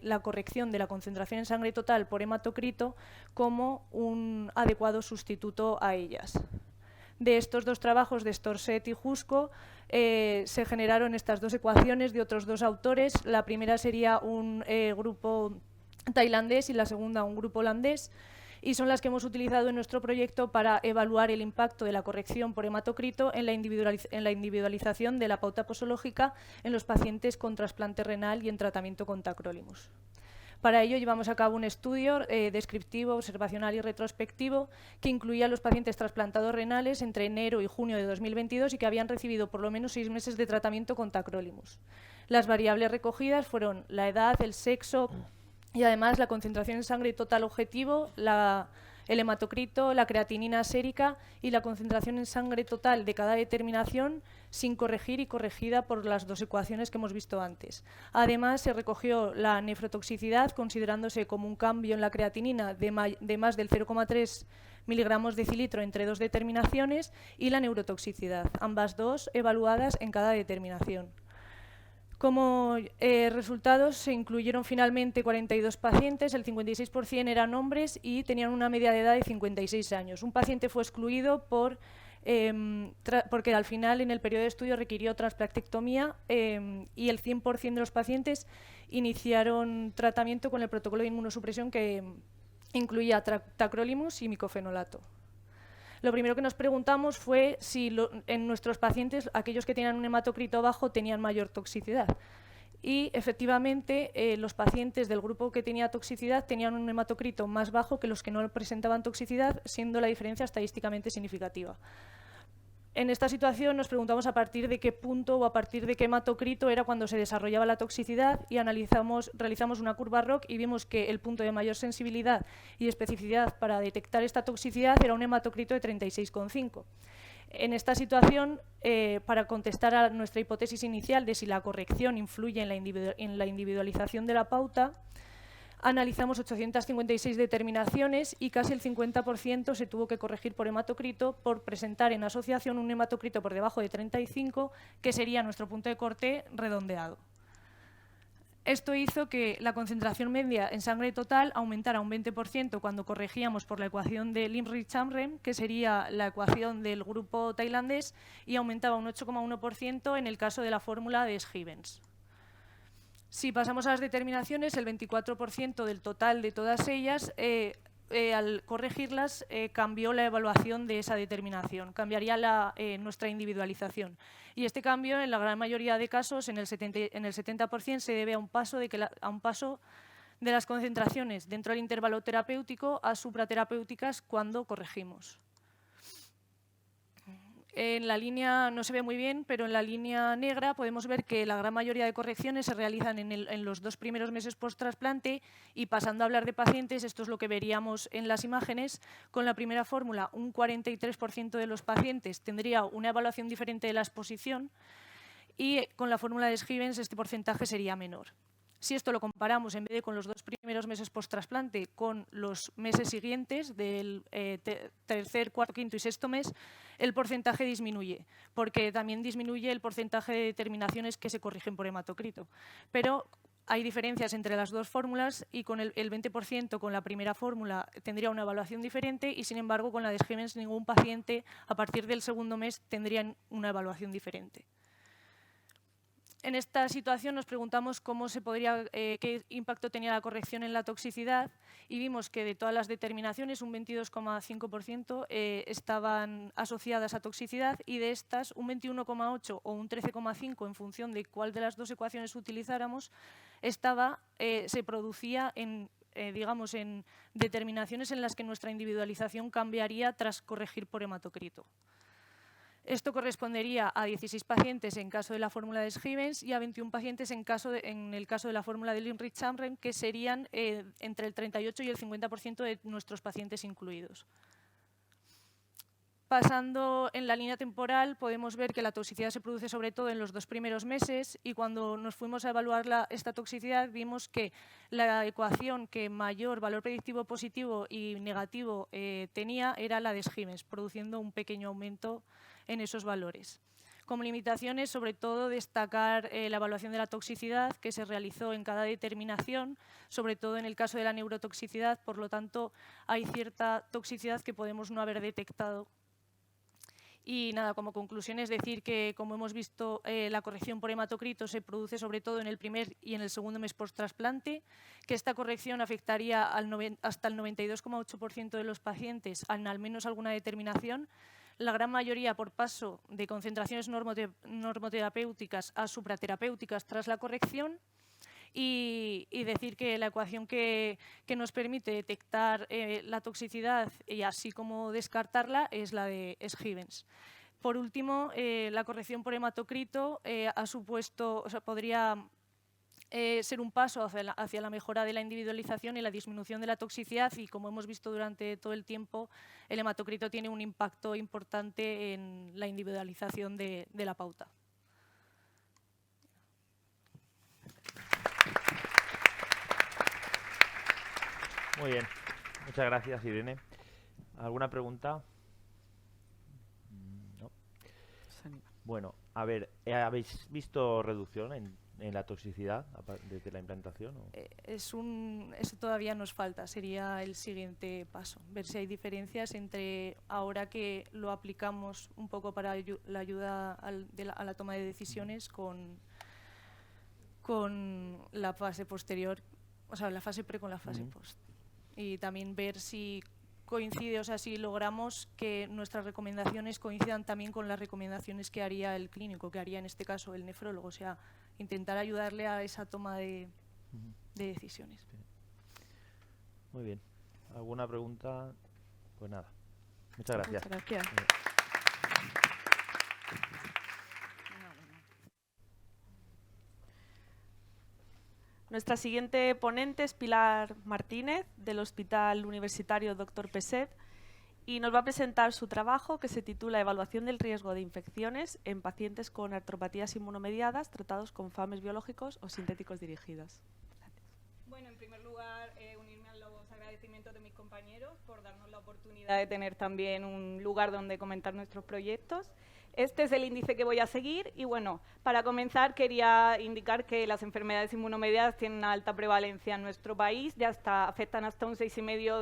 la corrección de la concentración en sangre total por hematocrito como un adecuado sustituto a ellas. De estos dos trabajos, de Storset y Jusko, se generaron estas dos ecuaciones de otros dos autores. La primera sería un grupo tailandés y la segunda un grupo holandés, y son las que hemos utilizado en nuestro proyecto para evaluar el impacto de la corrección por hematocrito en la individualización de la pauta posológica en los pacientes con trasplante renal y en tratamiento con tacrolimus. Para ello llevamos a cabo un estudio descriptivo, observacional y retrospectivo que incluía a los pacientes trasplantados renales entre enero y junio de 2022 y que habían recibido por lo menos 6 meses de tratamiento con tacrolimus. Las variables recogidas fueron la edad, el sexo y además la concentración en sangre total objetivo, el hematocrito, la creatinina sérica y la concentración en sangre total de cada determinación sin corregir y corregida por las dos ecuaciones que hemos visto antes. Además, se recogió la nefrotoxicidad considerándose como un cambio en la creatinina de más del 0,3 miligramos decilitro entre dos determinaciones y la neurotoxicidad, ambas dos evaluadas en cada determinación. Como resultados se incluyeron finalmente 42 pacientes, el 56% eran hombres y tenían una media de edad de 56 años. Un paciente fue excluido porque al final en el periodo de estudio requirió transplantectomía y el 100% de los pacientes iniciaron tratamiento con el protocolo de inmunosupresión que incluía tacrolimus y micofenolato. Lo primero que nos preguntamos fue si en nuestros pacientes, aquellos que tenían un hematocrito bajo, tenían mayor toxicidad. Y efectivamente, los pacientes del grupo que tenía toxicidad tenían un hematocrito más bajo que los que no presentaban toxicidad, siendo la diferencia estadísticamente significativa. En esta situación nos preguntamos a partir de qué punto o a partir de qué hematocrito era cuando se desarrollaba la toxicidad y realizamos una curva ROC y vimos que el punto de mayor sensibilidad y especificidad para detectar esta toxicidad era un hematocrito de 36,5. En esta situación, para contestar a nuestra hipótesis inicial de si la corrección influye en la individualización de la pauta, analizamos 856 determinaciones y casi el 50% se tuvo que corregir por hematocrito por presentar en asociación un hematocrito por debajo de 35, que sería nuestro punto de corte redondeado. Esto hizo que la concentración media en sangre total aumentara un 20% cuando corregíamos por la ecuación de Limrich-Amrem, que sería la ecuación del grupo tailandés, y aumentaba un 8,1% en el caso de la fórmula de Schivens. Si pasamos a las determinaciones, el 24% del total de todas ellas, al corregirlas, cambió la evaluación de esa determinación, cambiaría nuestra individualización. Y este cambio, en la gran mayoría de casos, en el 70%, se debe a un paso de las concentraciones dentro del intervalo terapéutico a supraterapéuticas cuando corregimos. En la línea, no se ve muy bien, pero en la línea negra podemos ver que la gran mayoría de correcciones se realizan en los 2 primeros meses post-trasplante y pasando a hablar de pacientes, esto es lo que veríamos en las imágenes. Con la primera fórmula, un 43% de los pacientes tendría una evaluación diferente de la exposición y con la fórmula de Schivens este porcentaje sería menor. Si esto lo comparamos en vez de con los 2 primeros meses post-trasplante con los meses siguientes del tercer, cuarto, quinto y sexto mes, el porcentaje disminuye, porque también disminuye el porcentaje de determinaciones que se corrigen por hematocrito. Pero hay diferencias entre las dos fórmulas y con el 20% con la primera fórmula tendría una evaluación diferente y, sin embargo, con la de Schivens ningún paciente a partir del segundo mes tendría una evaluación diferente. En esta situación nos preguntamos qué impacto tenía la corrección en la toxicidad y vimos que de todas las determinaciones un 22,5% estaban asociadas a toxicidad y de estas un 21,8 o un 13,5 en función de cuál de las dos ecuaciones utilizáramos se producía en determinaciones en las que nuestra individualización cambiaría tras corregir por hematocrito. Esto correspondería a 16 pacientes en caso de la fórmula de Schivens y a 21 pacientes en el caso de la fórmula de Limrich-Chamren, que serían entre el 38 y el 50% de nuestros pacientes incluidos. Pasando en la línea temporal, podemos ver que la toxicidad se produce sobre todo en los 2 primeros meses y cuando nos fuimos a evaluar esta toxicidad vimos que la ecuación que mayor valor predictivo positivo y negativo tenía era la de Schivens, produciendo un pequeño aumento en esos valores. Como limitaciones, sobre todo, destacar la evaluación de la toxicidad que se realizó en cada determinación, sobre todo en el caso de la neurotoxicidad, por lo tanto, hay cierta toxicidad que podemos no haber detectado. Y nada, como conclusión es decir que, como hemos visto, la corrección por hematocrito se produce sobre todo en el primer y en el segundo mes post-trasplante, que esta corrección afectaría hasta el 92,8% de los pacientes en al menos alguna determinación, la gran mayoría por paso de concentraciones normoterapéuticas a supraterapéuticas tras la corrección, y decir que la ecuación que nos permite detectar la toxicidad y así como descartarla es la de Schivens. Por último, la corrección por hematocrito podría ser un paso hacia la mejora de la individualización y la disminución de la toxicidad y, como hemos visto durante todo el tiempo, el hematocrito tiene un impacto importante en la individualización de la pauta. Muy bien, muchas gracias, Irene. ¿Alguna pregunta? No. Bueno, a ver, ¿habéis visto reducción en la toxicidad desde la implantación? Eso todavía nos falta, sería el siguiente paso, ver si hay diferencias entre ahora que lo aplicamos un poco para la ayuda a la toma de decisiones con la fase posterior, o sea, la fase pre con la fase post. Y también ver si coincide, o sea, si logramos que nuestras recomendaciones coincidan también con las recomendaciones que haría el clínico, que haría en este caso el nefrólogo, o sea, intentar ayudarle a esa toma de decisiones. Muy bien. ¿Alguna pregunta? Pues nada. Muchas gracias. Muchas gracias. Nuestra siguiente ponente es Pilar Martínez, del Hospital Universitario Dr. Peset, y nos va a presentar su trabajo que se titula Evaluación del riesgo de infecciones en pacientes con artropatías inmunomediadas tratados con FAMES biológicos o sintéticos dirigidos. Gracias. Bueno, en primer lugar, unirme a los agradecimientos de mis compañeros por darnos la oportunidad de tener también un lugar donde comentar nuestros proyectos. Este es el índice que voy a seguir y, bueno, para comenzar quería indicar que las enfermedades inmunomediadas tienen una alta prevalencia en nuestro país, afectan hasta un 6,5%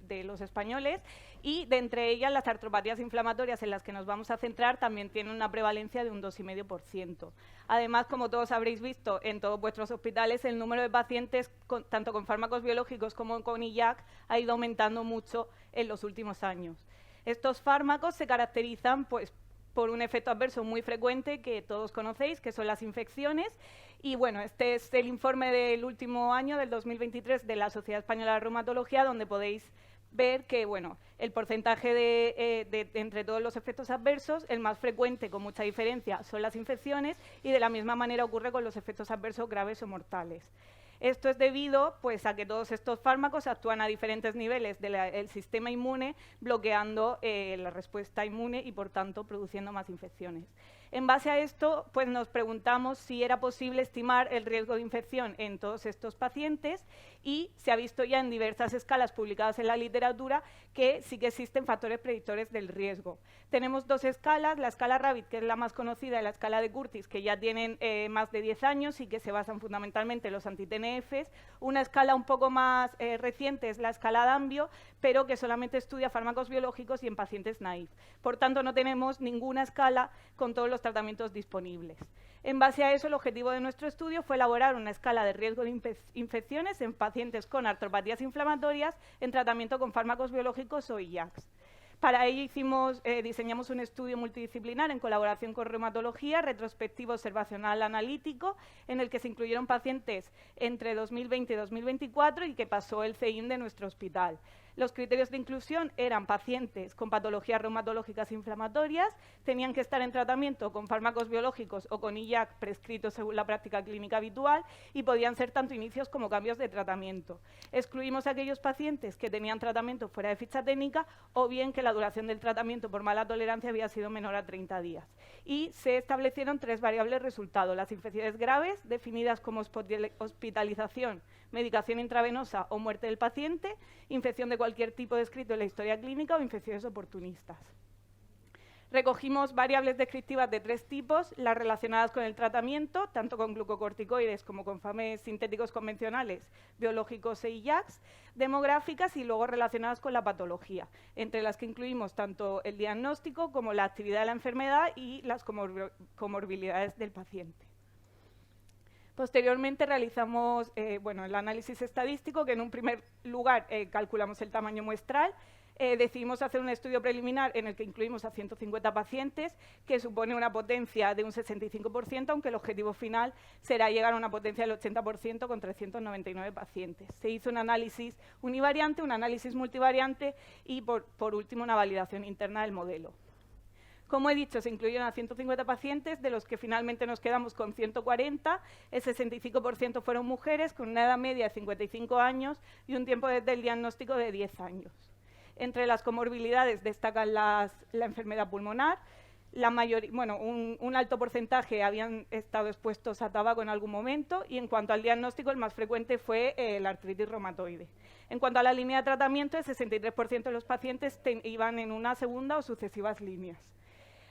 de los españoles y de entre ellas las artropatías inflamatorias en las que nos vamos a centrar también tienen una prevalencia de un 2,5%. Además, como todos habréis visto en todos vuestros hospitales, el número de pacientes tanto con fármacos biológicos como con IAC ha ido aumentando mucho en los últimos años. Estos fármacos se caracterizan por un efecto adverso muy frecuente que todos conocéis, que son las infecciones. Y bueno, este es el informe del último año, del 2023, de la Sociedad Española de Reumatología, donde podéis ver que bueno, el porcentaje entre todos los efectos adversos, el más frecuente, con mucha diferencia, son las infecciones y de la misma manera ocurre con los efectos adversos graves o mortales. Esto es debido pues, a que todos estos fármacos actúan a diferentes niveles del sistema inmune, bloqueando la respuesta inmune y, por tanto, produciendo más infecciones. En base a esto, pues, nos preguntamos si era posible estimar el riesgo de infección en todos estos pacientes y se ha visto ya en diversas escalas publicadas en la literatura que sí que existen factores predictores del riesgo. Tenemos dos escalas, la escala Rabbit, que es la más conocida, y la escala de Curtis, que ya tienen más de 10 años y que se basan fundamentalmente en los anti-TNFs. Una escala un poco más reciente es la escala D'Ambio, pero que solamente estudia fármacos biológicos y en pacientes naïf. Por tanto, no tenemos ninguna escala con todos los tratamientos disponibles. En base a eso, el objetivo de nuestro estudio fue elaborar una escala de riesgo de infecciones en pacientes con artropatías inflamatorias en tratamiento con fármacos biológicos o IACs. Para ello diseñamos un estudio multidisciplinar en colaboración con reumatología, retrospectivo observacional analítico, en el que se incluyeron pacientes entre 2020 y 2024 y que pasó el CEIM de nuestro hospital. Los criterios de inclusión eran pacientes con patologías reumatológicas inflamatorias, tenían que estar en tratamiento con fármacos biológicos o con IAC prescritos según la práctica clínica habitual y podían ser tanto inicios como cambios de tratamiento. Excluimos a aquellos pacientes que tenían tratamiento fuera de ficha técnica o bien que la duración del tratamiento por mala tolerancia había sido menor a 30 días. Y se establecieron 3 variables resultado: las infecciones graves, definidas como hospitalización, medicación intravenosa o muerte del paciente, infección de cualquier tipo descrito en la historia clínica o infecciones oportunistas. Recogimos variables descriptivas de 3 tipos, las relacionadas con el tratamiento, tanto con glucocorticoides como con FAMES sintéticos convencionales, biológicos e IACs, demográficas y luego relacionadas con la patología, entre las que incluimos tanto el diagnóstico como la actividad de la enfermedad y las comorbilidades del paciente. Posteriormente realizamos el análisis estadístico, que en un primer lugar calculamos el tamaño muestral. Decidimos hacer un estudio preliminar en el que incluimos a 150 pacientes, que supone una potencia de un 65%, aunque el objetivo final será llegar a una potencia del 80% con 399 pacientes. Se hizo un análisis univariante, un análisis multivariante y, por último, una validación interna del modelo. Como he dicho, se incluyeron a 150 pacientes, de los que finalmente nos quedamos con 140, el 65% fueron mujeres, con una edad media de 55 años y un tiempo desde el diagnóstico de 10 años. Entre las comorbilidades destacan la enfermedad pulmonar, un alto porcentaje habían estado expuestos a tabaco en algún momento, y en cuanto al diagnóstico, el más frecuente fue la artritis reumatoide. En cuanto a la línea de tratamiento, el 63% de los pacientes iban en una segunda o sucesivas líneas.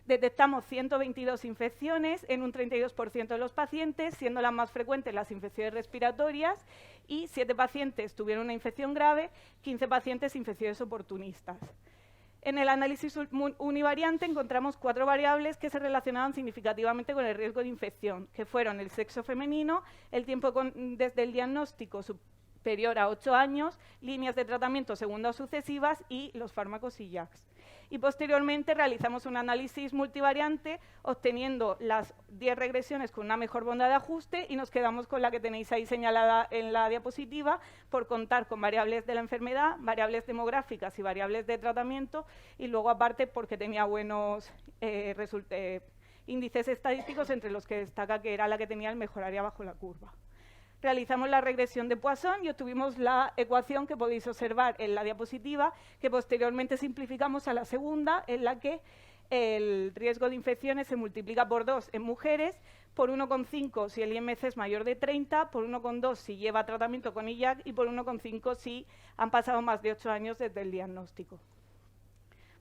Detectamos 122 infecciones en un 32% de los pacientes, siendo las más frecuentes las infecciones respiratorias, y 7 pacientes tuvieron una infección grave, 15 pacientes infecciones oportunistas. En el análisis univariante encontramos 4 variables que se relacionaban significativamente con el riesgo de infección, que fueron el sexo femenino, el tiempo desde el diagnóstico superior a 8 años, líneas de tratamiento segundas o sucesivas y los fármacos IACs. Y posteriormente realizamos un análisis multivariante obteniendo las 10 regresiones con una mejor banda de ajuste, y nos quedamos con la que tenéis ahí señalada en la diapositiva, por contar con variables de la enfermedad, variables demográficas y variables de tratamiento, y luego aparte porque tenía buenos índices estadísticos, entre los que destaca que era la que tenía el mejor área bajo la curva. Realizamos la regresión de Poisson y obtuvimos la ecuación que podéis observar en la diapositiva, que posteriormente simplificamos a la segunda, en la que el riesgo de infecciones se multiplica por 2 en mujeres, por 1,5 si el IMC es mayor de 30, por 1,2 si lleva tratamiento con IAC y por 1,5 si han pasado más de 8 años desde el diagnóstico.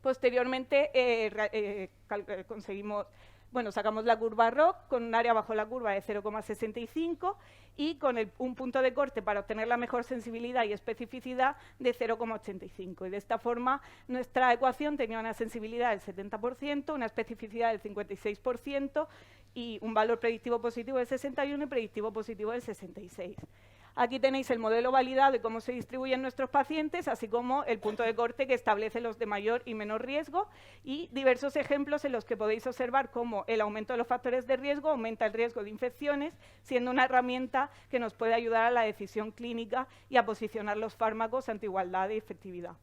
Posteriormente sacamos la curva ROC con un área bajo la curva de 0,65 y con un punto de corte para obtener la mejor sensibilidad y especificidad de 0,85. Y de esta forma nuestra ecuación tenía una sensibilidad del 70%, una especificidad del 56% y un valor predictivo positivo del 61 y predictivo positivo del 66. Aquí tenéis el modelo validado de cómo se distribuyen nuestros pacientes, así como el punto de corte que establece los de mayor y menor riesgo, y diversos ejemplos en los que podéis observar cómo el aumento de los factores de riesgo aumenta el riesgo de infecciones, siendo una herramienta que nos puede ayudar a la decisión clínica y a posicionar los fármacos ante igualdad y efectividad.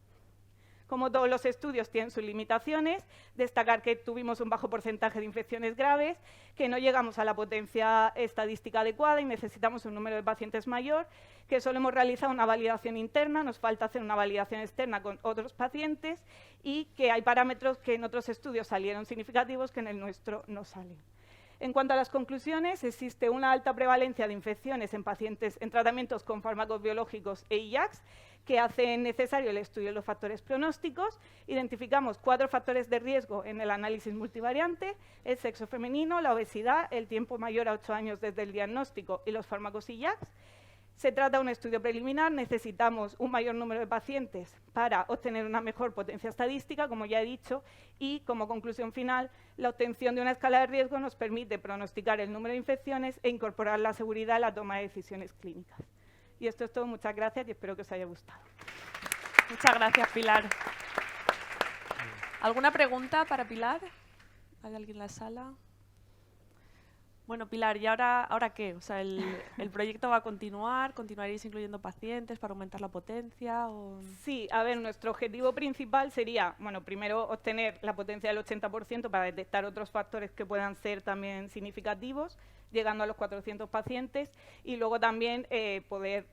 Como todos los estudios tienen sus limitaciones, destacar que tuvimos un bajo porcentaje de infecciones graves, que no llegamos a la potencia estadística adecuada y necesitamos un número de pacientes mayor, que solo hemos realizado una validación interna, nos falta hacer una validación externa con otros pacientes, y que hay parámetros que en otros estudios salieron significativos que en el nuestro no salen. En cuanto a las conclusiones, existe una alta prevalencia de infecciones en pacientes en tratamientos con fármacos biológicos e IACs, que hacen necesario el estudio de los factores pronósticos. Identificamos 4 factores de riesgo en el análisis multivariante: el sexo femenino, la obesidad, el tiempo mayor a 8 años desde el diagnóstico y los fármacos IACs. Se trata de un estudio preliminar, necesitamos un mayor número de pacientes para obtener una mejor potencia estadística, como ya he dicho, y como conclusión final, la obtención de una escala de riesgo nos permite pronosticar el número de infecciones e incorporar la seguridad a la toma de decisiones clínicas. Y esto es todo, muchas gracias y espero que os haya gustado. Muchas gracias, Pilar. ¿Alguna pregunta para Pilar? ¿Hay alguien en la sala? Bueno, Pilar, ¿y ahora qué? O sea, ¿el proyecto va a continuar? ¿Continuaréis incluyendo pacientes para aumentar la potencia? O... Sí, a ver, nuestro objetivo principal sería, bueno, primero obtener la potencia del 80% para detectar otros factores que puedan ser también significativos, llegando a los 400 pacientes, y luego también poder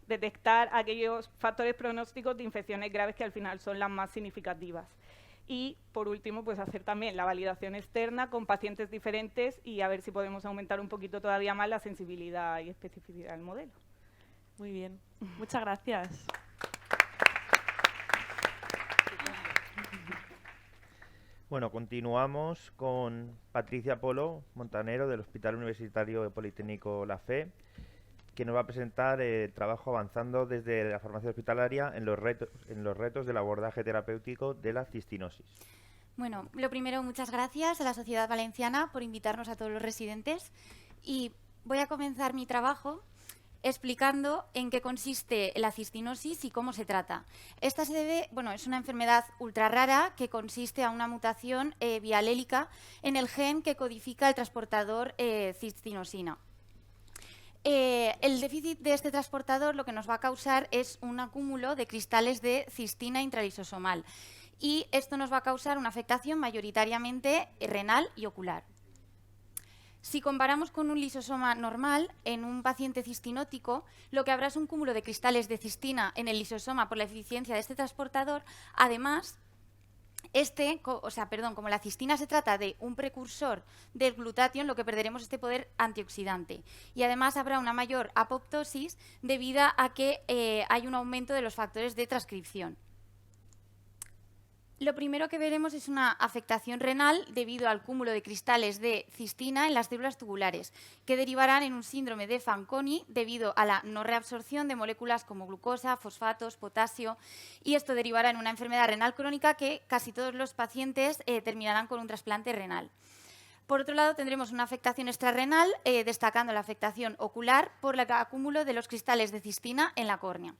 detectar aquellos factores pronósticos de infecciones graves que al final son las más significativas. Y, por último, pues hacer también la validación externa con pacientes diferentes y a ver si podemos aumentar un poquito todavía más la sensibilidad y especificidad del modelo. Muy bien. Muchas gracias. Bueno, continuamos con Patricia Polo Montanero del Hospital Universitario Politécnico La Fe, que nos va a presentar el trabajo avanzando desde la farmacia hospitalaria en los retos del abordaje terapéutico de la cistinosis. Bueno, lo primero, muchas gracias a la Sociedad Valenciana por invitarnos a todos los residentes y voy a comenzar mi trabajo explicando en qué consiste la cistinosis y cómo se trata. Esta se debe, es una enfermedad ultra rara que consiste a una mutación bialélica en el gen que codifica el transportador cistinosina. El déficit de este transportador lo que nos va a causar es un acúmulo de cristales de cistina intralisosomal y esto nos va a causar una afectación mayoritariamente renal y ocular. Si comparamos con un lisosoma normal, en un paciente cistinótico, lo que habrá es un cúmulo de cristales de cistina en el lisosoma por la eficiencia de este transportador. Además, como la cistina se trata de un precursor del glutatión, lo que perderemos es este poder antioxidante. Y además habrá una mayor apoptosis debido a que hay un aumento de los factores de transcripción. Lo primero que veremos es una afectación renal debido al cúmulo de cristales de cistina en las células tubulares, que derivarán en un síndrome de Fanconi debido a la no reabsorción de moléculas como glucosa, fosfatos, potasio, y esto derivará en una enfermedad renal crónica que casi todos los pacientes terminarán con un trasplante renal. Por otro lado, tendremos una afectación extrarrenal, destacando la afectación ocular por el acúmulo de los cristales de cistina en la córnea.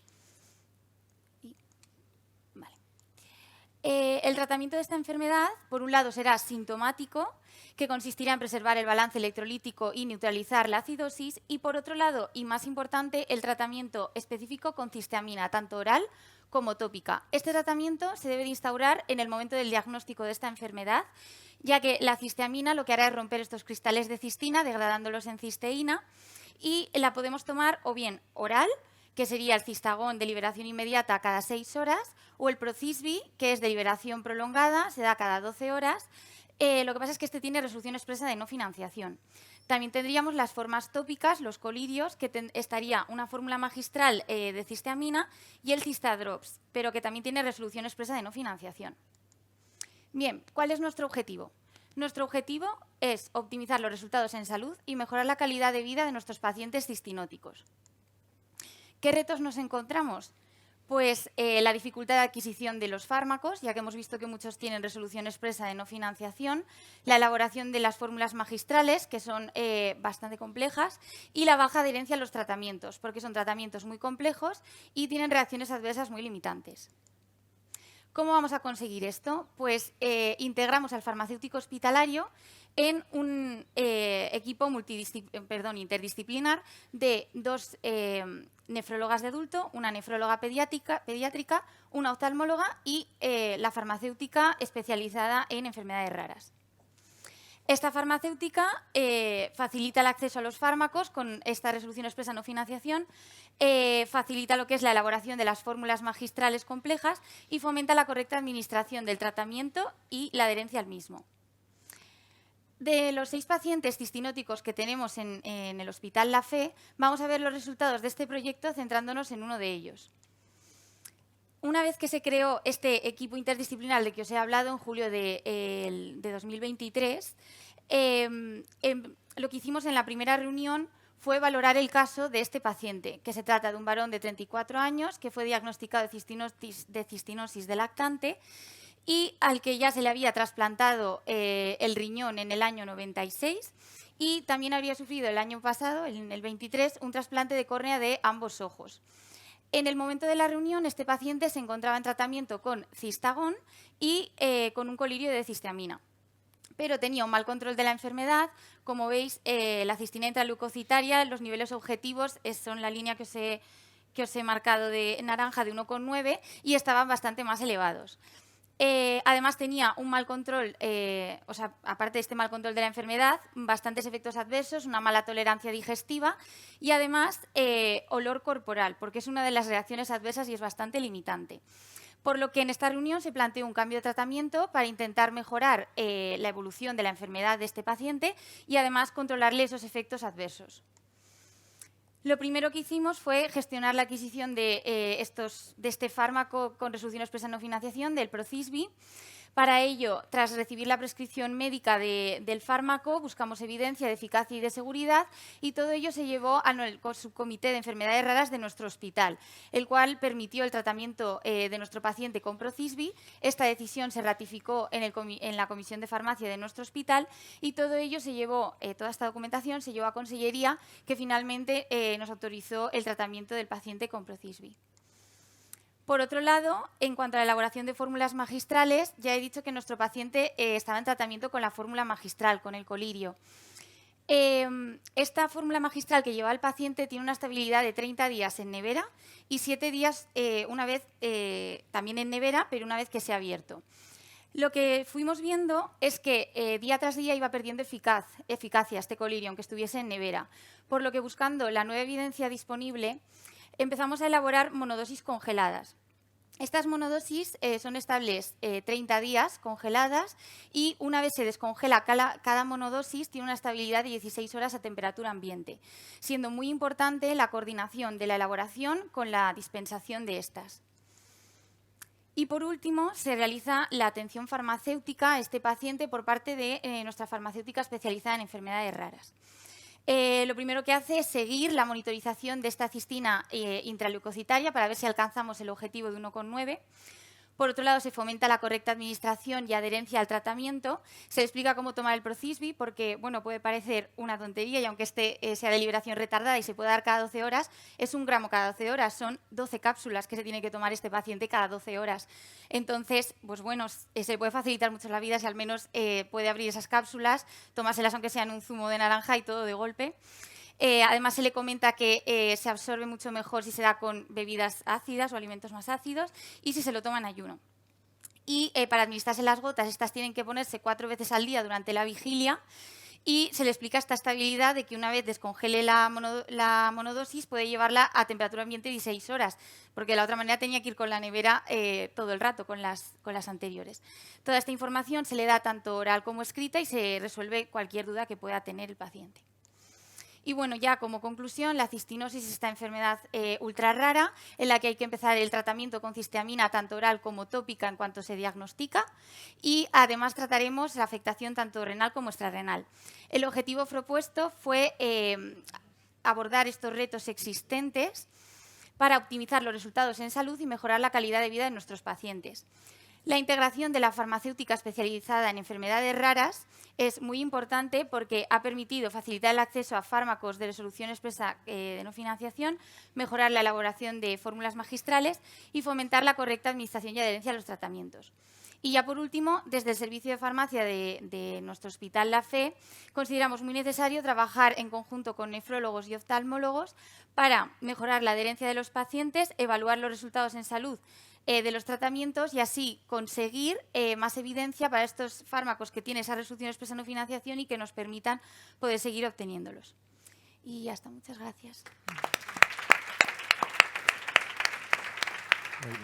El tratamiento de esta enfermedad, por un lado, será sintomático, que consistirá en preservar el balance electrolítico y neutralizar la acidosis, y por otro lado, y más importante, el tratamiento específico con cisteamina, tanto oral como tópica. Este tratamiento se debe de instaurar en el momento del diagnóstico de esta enfermedad, ya que la cisteamina lo que hará es romper estos cristales de cistina, degradándolos en cisteína, y la podemos tomar o bien oral, que sería el cistagón de liberación inmediata cada 6 horas, o el Procisbi, que es de liberación prolongada, se da cada 12 horas. Lo que pasa es que este tiene resolución expresa de no financiación. También tendríamos las formas tópicas, los colidios, que estaría una fórmula magistral de cisteamina y el Cistadrops, pero que también tiene resolución expresa de no financiación. Bien, ¿cuál es nuestro objetivo? Nuestro objetivo es optimizar los resultados en salud y mejorar la calidad de vida de nuestros pacientes cistinóticos. ¿Qué retos nos encontramos? Pues la dificultad de adquisición de los fármacos, ya que hemos visto que muchos tienen resolución expresa de no financiación, la elaboración de las fórmulas magistrales, que son bastante complejas, y la baja adherencia a los tratamientos, porque son tratamientos muy complejos y tienen reacciones adversas muy limitantes. ¿Cómo vamos a conseguir esto? Pues integramos al farmacéutico hospitalario en un equipo interdisciplinar de 2 nefrólogas de adulto, una nefróloga pediátrica, una oftalmóloga y la farmacéutica especializada en enfermedades raras. Esta farmacéutica facilita el acceso a los fármacos con esta resolución expresa no financiación, facilita lo que es la elaboración de las fórmulas magistrales complejas y fomenta la correcta administración del tratamiento y la adherencia al mismo. De los 6 pacientes cistinóticos que tenemos en el Hospital La Fe, vamos a ver los resultados de este proyecto centrándonos en uno de ellos. Una vez que se creó este equipo interdisciplinar del que os he hablado en julio de 2023, lo que hicimos en la primera reunión fue valorar el caso de este paciente, que se trata de un varón de 34 años que fue diagnosticado de cistinosis de lactante y al que ya se le había trasplantado el riñón en el año 96 y también habría sufrido el año pasado, en el 23, un trasplante de córnea de ambos ojos. En el momento de la reunión, este paciente se encontraba en tratamiento con cistagón y con un colirio de cisteamina, pero tenía un mal control de la enfermedad. Como veis, la cistina intraleucocitaria, los niveles objetivos son la línea que os he marcado de naranja de 1,9 y estaban bastante más elevados. Además tenía un mal control, aparte de este mal control de la enfermedad, bastantes efectos adversos, una mala tolerancia digestiva y además olor corporal, porque es una de las reacciones adversas y es bastante limitante. Por lo que en esta reunión se planteó un cambio de tratamiento para intentar mejorar la evolución de la enfermedad de este paciente y además controlarle esos efectos adversos. Lo primero que hicimos fue gestionar la adquisición de este fármaco con resolución expresa no financiación, del Procisbi. Para ello, tras recibir la prescripción médica del fármaco, buscamos evidencia de eficacia y de seguridad y todo ello se llevó al subcomité de enfermedades raras de nuestro hospital, el cual permitió el tratamiento de nuestro paciente con Procisbi. Esta decisión se ratificó en la comisión de farmacia de nuestro hospital y todo ello se llevó, toda esta documentación se llevó a Consellería, que finalmente nos autorizó el tratamiento del paciente con Procisbi. Por otro lado, en cuanto a la elaboración de fórmulas magistrales, ya he dicho que nuestro paciente estaba en tratamiento con la fórmula magistral, con el colirio. Esta fórmula magistral que lleva el paciente tiene una estabilidad de 30 días en nevera y 7 días una vez también en nevera, pero una vez que se ha abierto. Lo que fuimos viendo es que día tras día iba perdiendo eficacia este colirio, aunque estuviese en nevera, por lo que buscando la nueva evidencia disponible, empezamos a elaborar monodosis congeladas. Estas monodosis son estables 30 días congeladas y una vez se descongela cada monodosis tiene una estabilidad de 16 horas a temperatura ambiente, siendo muy importante la coordinación de la elaboración con la dispensación de estas. Y por último, se realiza la atención farmacéutica a este paciente por parte de nuestra farmacéutica especializada en enfermedades raras. Lo primero que hace es seguir la monitorización de esta cistina intraleucocitaria para ver si alcanzamos el objetivo de 1,9. Por otro lado, se fomenta la correcta administración y adherencia al tratamiento. Se explica cómo tomar el Procisbi, porque bueno, puede parecer una tontería y aunque este sea de liberación retardada y se puede dar cada 12 horas, es 1 gramo cada 12 horas. Son 12 cápsulas que se tiene que tomar este paciente cada 12 horas. Entonces, pues bueno, se puede facilitar mucho la vida si al menos puede abrir esas cápsulas, tomárselas aunque sean un zumo de naranja y todo de golpe. Además, se le comenta que se absorbe mucho mejor si se da con bebidas ácidas o alimentos más ácidos y si se lo toma en ayuno. Y para administrarse las gotas, estas tienen que ponerse 4 veces al día durante la vigilia y se le explica esta estabilidad de que una vez descongele la monodosis puede llevarla a temperatura ambiente 16 horas, porque de la otra manera tenía que ir con la nevera todo el rato, con las anteriores. Toda esta información se le da tanto oral como escrita y se resuelve cualquier duda que pueda tener el paciente. Y bueno, ya como conclusión, la cistinosis es esta enfermedad ultra rara en la que hay que empezar el tratamiento con cisteamina tanto oral como tópica en cuanto se diagnostica y además trataremos la afectación tanto renal como extrarrenal. El objetivo propuesto fue abordar estos retos existentes para optimizar los resultados en salud y mejorar la calidad de vida de nuestros pacientes. La integración de la farmacéutica especializada en enfermedades raras es muy importante porque ha permitido facilitar el acceso a fármacos de resolución expresa de no financiación, mejorar la elaboración de fórmulas magistrales y fomentar la correcta administración y adherencia a los tratamientos. Y ya por último, desde el servicio de farmacia de nuestro hospital La Fe, consideramos muy necesario trabajar en conjunto con nefrólogos y oftalmólogos para mejorar la adherencia de los pacientes, evaluar los resultados en salud de los tratamientos y así conseguir más evidencia para estos fármacos que tienen esa resolución expresa no financiación y que nos permitan poder seguir obteniéndolos. Y ya está, muchas gracias.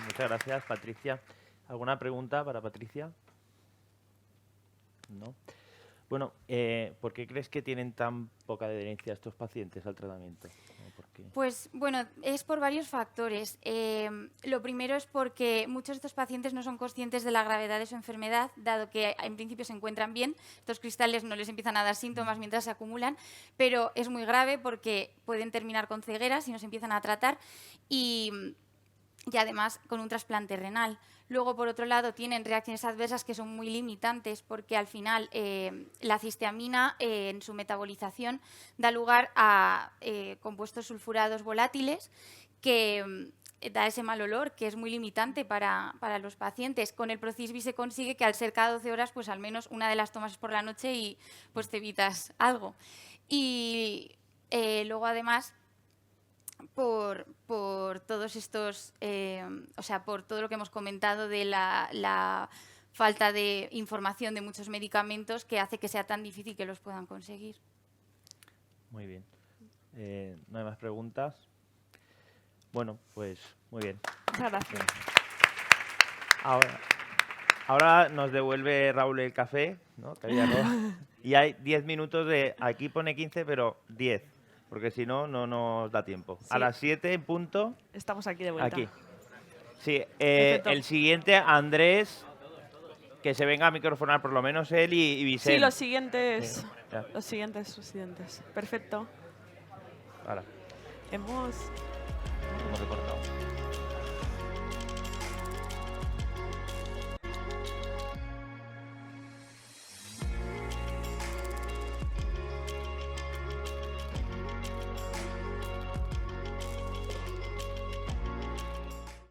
Muchas gracias, Patricia. ¿Alguna pregunta para Patricia? No. Bueno, ¿por qué crees que tienen tan poca adherencia estos pacientes al tratamiento? ¿Por qué? Pues bueno, es por varios factores. Lo primero es porque muchos de estos pacientes no son conscientes de la gravedad de su enfermedad, dado que en principio se encuentran bien. Estos cristales no les empiezan a dar síntomas mientras se acumulan, pero es muy grave porque pueden terminar con ceguera si no se empiezan a tratar y además con un trasplante renal. Luego, por otro lado, tienen reacciones adversas que son muy limitantes porque al final la cisteamina en su metabolización da lugar a compuestos sulfurados volátiles que da ese mal olor que es muy limitante para los pacientes. Con el Procisbi se consigue que al ser cada 12 horas, pues al menos una de las tomas es por la noche y pues te evitas algo. Y luego, además, por todos estos, o sea, por todo lo que hemos comentado de la falta de información de muchos medicamentos que hace que sea tan difícil que los puedan conseguir. Muy bien. ¿No hay más preguntas? Bueno, pues muy bien. Muchas gracias. Ahora nos devuelve Raúl el café, ¿no? Que había y hay 10 minutos de... Aquí pone 15, pero 10. Porque si no, no nos da tiempo. Sí. A las 7 en punto... Estamos aquí de vuelta. Aquí. Sí, el siguiente, Andrés, que se venga a microfonar por lo menos él y Vicente. Sí, los siguientes. Sí, ya. Los siguientes residentes. Perfecto. Ahora, Hemos hemos recortado.